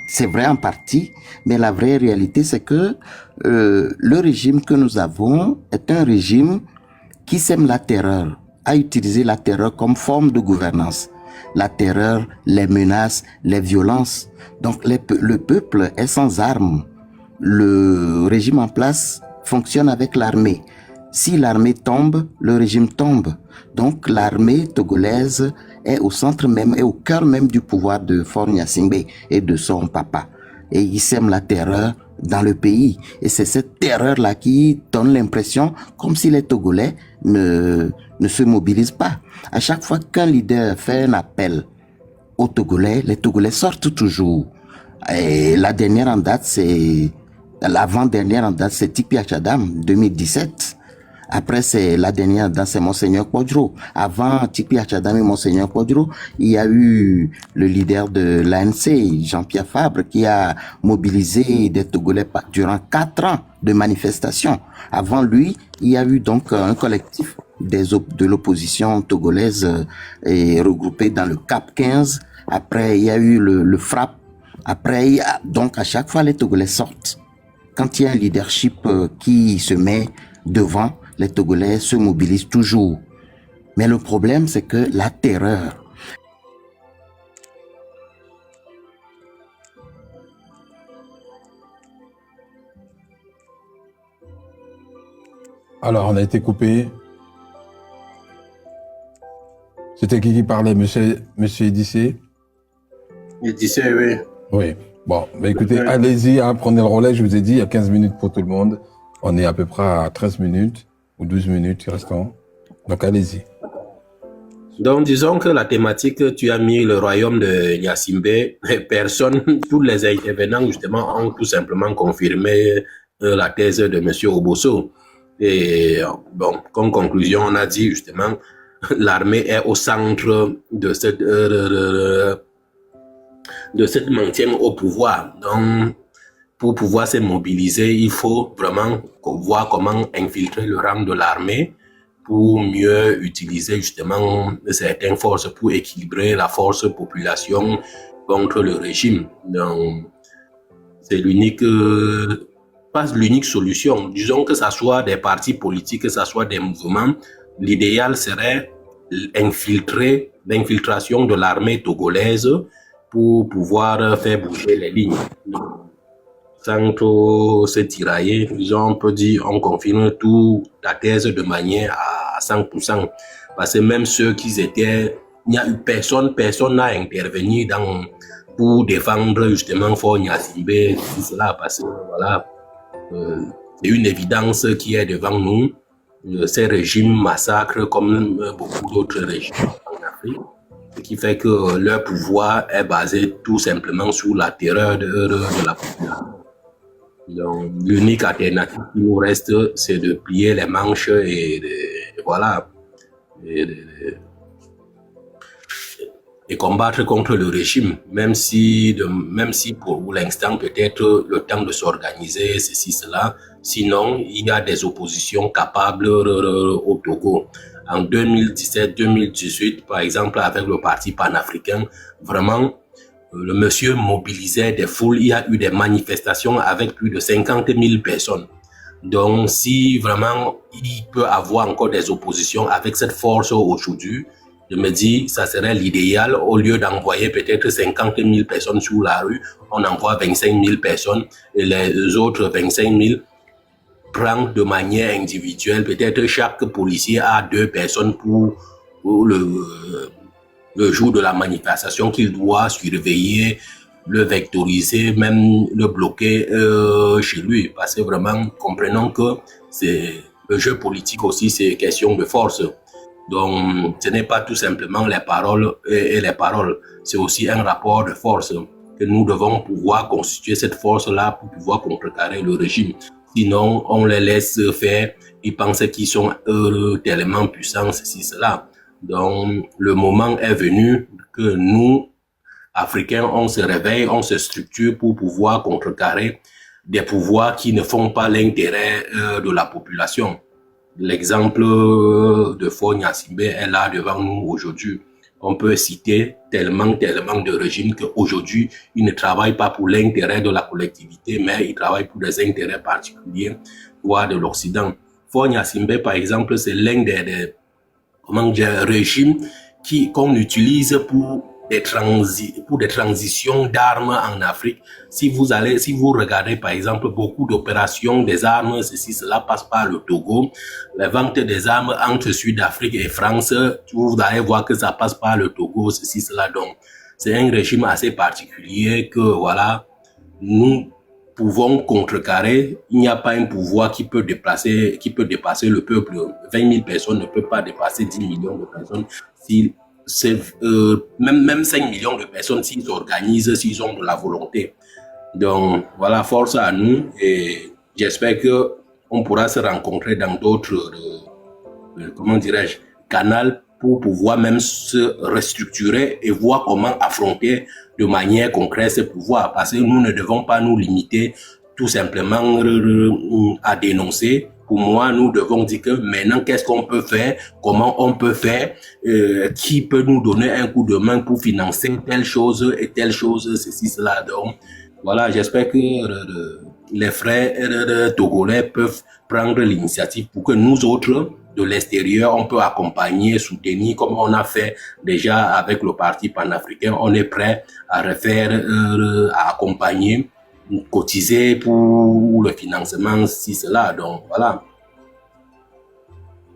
c'est vrai en partie, mais la vraie réalité c'est que le régime que nous avons est un régime qui sème la terreur, a utilisé la terreur comme forme de gouvernance. La terreur, les menaces, les violences. Donc le peuple est sans armes. le régime en place fonctionne avec l'armée. Si l'armée tombe, le régime tombe. Donc l'armée togolaise est au centre même, est au cœur même du pouvoir de Faure Gnassingbé et de son papa. Et il sème la terreur dans le pays. Et c'est cette terreur-là qui donne l'impression comme si les Togolais ne se mobilisent pas. À chaque fois qu'un leader fait un appel aux Togolais, les Togolais sortent toujours. Et la dernière en date, c'est l'avant-dernière en date, c'est Tipi Achadam, 2017. Après, c'est la dernière dans c'est Monseigneur Kodjo. Avant Tipi Achadam et Monseigneur Kodjo, il y a eu le leader de l'ANC, Jean-Pierre Fabre, qui a mobilisé des Togolais durant 4 ans de manifestations. Avant lui, il y a eu donc un collectif de l'opposition togolaise regroupé dans le CAP 15. Après, il y a eu le FRAP. Après, donc à chaque fois, les Togolais sortent. Quand il y a un leadership qui se met devant, les Togolais se mobilisent toujours. Mais le problème, c'est que la terreur. Alors, on a été coupé. C'était qui parlait, monsieur Edissé? Edissé, oui. Oui. Bon, bah écoutez, allez-y, hein, prenez le relais. Je vous ai dit, il y a 15 minutes pour tout le monde. On est à peu près à 13 minutes ou 12 minutes restant. Donc, allez-y. Donc, disons que la thématique, tu as mis le royaume de Gnassingbé. Personne, tous les intervenants, justement, ont tout simplement confirmé la thèse de monsieur Obosso. Et bon, comme conclusion, on a dit justement, l'armée est au centre de cette maintien au pouvoir. Donc, pour pouvoir se mobiliser, il faut vraiment voir comment infiltrer le rang de l'armée pour mieux utiliser justement certaines forces pour équilibrer la force population contre le régime. Donc, c'est l'unique, pas l'unique solution. Disons que ça soit des partis politiques, que ça soit des mouvements, l'idéal serait l'infiltration de l'armée togolaise pour pouvoir faire bouger les lignes. Sans trop se tirailler, on peut dire, on confirme tout la thèse de manière à 100%. Parce que même ceux qui étaient, il n'y a eu personne n'a intervenu pour défendre justement Faure Gnassingbé, tout cela, parce que voilà, c'est une évidence qui est devant nous. Ces régimes massacrent comme beaucoup d'autres régimes en Afrique. Ce qui fait que leur pouvoir est basé tout simplement sur la terreur de la population. Donc, l'unique alternative qui nous reste, c'est de plier les manches et voilà, et combattre contre le régime, même si pour l'instant peut-être le temps de s'organiser, ceci, cela. Sinon, il y a des oppositions capables au Togo. En 2017-2018, par exemple, avec le parti panafricain, vraiment, le monsieur mobilisait des foules. Il y a eu des manifestations avec plus de 50 000 personnes. Donc, si vraiment il peut avoir encore des oppositions avec cette force aujourd'hui, je me dis, ça serait l'idéal. Au lieu d'envoyer peut-être 50 000 personnes sur la rue, on envoie 25 000 personnes et les autres 25 000 prennent de manière individuelle. Peut-être chaque policier a 2 personnes pour le jour de la manifestation qu'il doit surveiller, le vectoriser, même le bloquer chez lui. Parce que vraiment, comprenons que c'est le jeu politique aussi, c'est question de force. Donc, ce n'est pas tout simplement les paroles et les paroles. C'est aussi un rapport de force que nous devons pouvoir constituer cette force-là pour pouvoir contrecarrer le régime. Sinon, on les laisse faire. Ils pensent qu'ils sont tellement puissants, ceci, cela. Donc, le moment est venu que nous, Africains, on se réveille, on se structure pour pouvoir contrecarrer des pouvoirs qui ne font pas l'intérêt de la population. L'exemple de Faure Gnassingbé est là devant nous aujourd'hui. On peut citer tellement de régimes qu'aujourd'hui, ils ne travaillent pas pour l'intérêt de la collectivité, mais ils travaillent pour des intérêts particuliers, voire de l'Occident. Faure Gnassingbé, par exemple, c'est l'un des régimes qu'on utilise pour pour des transitions d'armes en Afrique. Si vous regardez par exemple beaucoup d'opérations des armes, cela passe par le Togo. Les ventes des armes entre Sud-Afrique et France, vous allez voir que ça passe par le Togo, cela. Donc, c'est un régime assez particulier que, voilà, nous pouvons contrecarrer. Il n'y a pas un pouvoir qui peut dépasser le peuple. 20 000 personnes ne peuvent pas dépasser 10 millions de personnes. Même 5 millions de personnes, s'ils s'organisent, s'ils ont de la volonté. Donc, voilà, force à nous et j'espère que on pourra se rencontrer dans d'autres, canaux pour pouvoir même se restructurer et voir comment affronter de manière concrète ce pouvoir. Parce que nous ne devons pas nous limiter tout simplement à dénoncer. Pour moi, nous devons dire que maintenant, qu'est-ce qu'on peut faire, comment on peut faire, qui peut nous donner un coup de main pour financer telle chose et telle chose, ceci, cela. Donc, voilà, j'espère que les frères togolais peuvent prendre l'initiative pour que nous autres, de l'extérieur, on peut accompagner, soutenir, comme on a fait déjà avec le parti panafricain. On est prêt à refaire, à accompagner, cotiser pour le financement, si cela. Donc, voilà.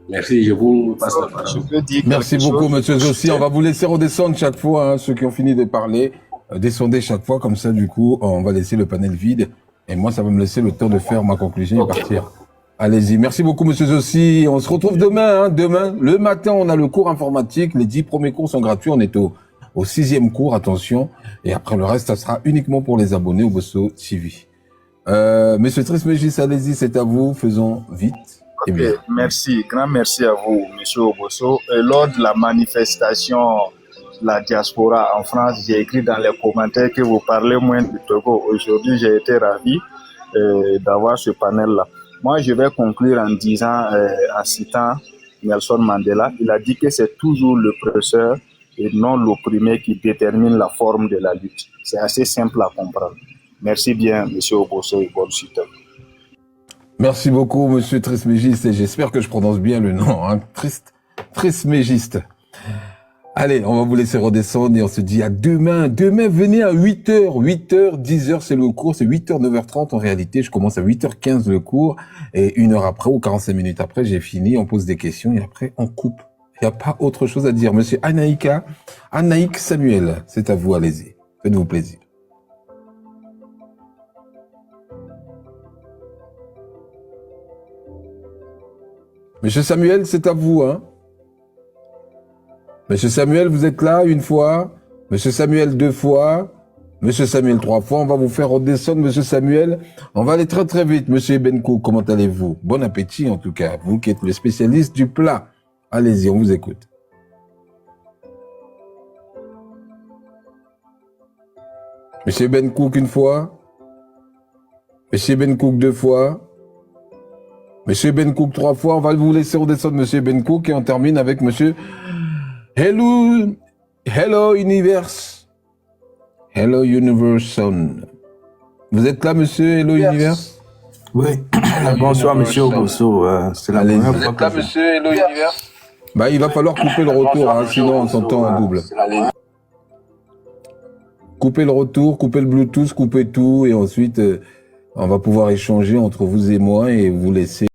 Merci, je vous passe la parole. Merci beaucoup, monsieur Zossi. On va vous laisser redescendre chaque fois, hein, ceux qui ont fini de parler. Descendez chaque fois, comme ça, du coup, on va laisser le panel vide. Et moi, ça va me laisser le temps de faire ma conclusion et partir. Allez-y. Merci beaucoup, monsieur Zossi. On se retrouve demain, hein. Demain, le matin, on a le cours informatique. Les 10 premiers cours sont gratuits. On est au 6e cours, attention. Et après, le reste, ça sera uniquement pour les abonnés au Bosso TV. Monsieur Trismégis, allez-y, c'est à vous. Faisons vite. Ok, merci. Grand merci à vous, monsieur Obosso. Lors de la manifestation la diaspora en France, j'ai écrit dans les commentaires que vous parlez moins du Togo. Aujourd'hui, j'ai été ravi d'avoir ce panel-là. Moi, je vais conclure en disant, en citant Nelson Mandela, il a dit que c'est toujours l'oppresseur et non l'opprimé qui détermine la forme de la lutte. C'est assez simple à comprendre. Merci bien, monsieur Obosso, et bonne suite. Merci beaucoup, monsieur Trismégiste, et j'espère que je prononce bien le nom, hein, Trismégiste. Allez, on va vous laisser redescendre et on se dit à demain. Demain, venez à 8h, 10h, c'est le cours, c'est 8h, 9h30 en réalité. Je commence à 8h15 le cours et 1 heure après ou 45 minutes après, j'ai fini, on pose des questions et après, on coupe. Il n'y a pas autre chose à dire. Monsieur Anaïk Samuel, c'est à vous, allez-y. Faites-vous plaisir. Monsieur Samuel, c'est à vous, hein. Monsieur Samuel, vous êtes là une fois. Monsieur Samuel 2 fois. Monsieur Samuel 3 fois. On va vous faire redescendre, monsieur Samuel. On va aller très très vite. Monsieur Benko, comment allez-vous? Bon appétit en tout cas. Vous qui êtes le spécialiste du plat. Allez-y, on vous écoute. Monsieur Benkouk une fois. Monsieur Benkouk 2 fois. Monsieur Benkouk 3 fois. On va vous laisser redescendre, monsieur Benkouk, et on termine avec monsieur Hello Universe. Hello Universe Son. Vous êtes là, monsieur Hello Universe? Oui. Bonsoir, monsieur Obosso. C'est la première fois. Vous êtes là, monsieur Hello Universe? Bah, il va falloir couper le retour, hein, sinon on s'entend en double. Coupez le retour, coupez le Bluetooth, coupez tout, et ensuite, on va pouvoir échanger entre vous et moi et vous laisser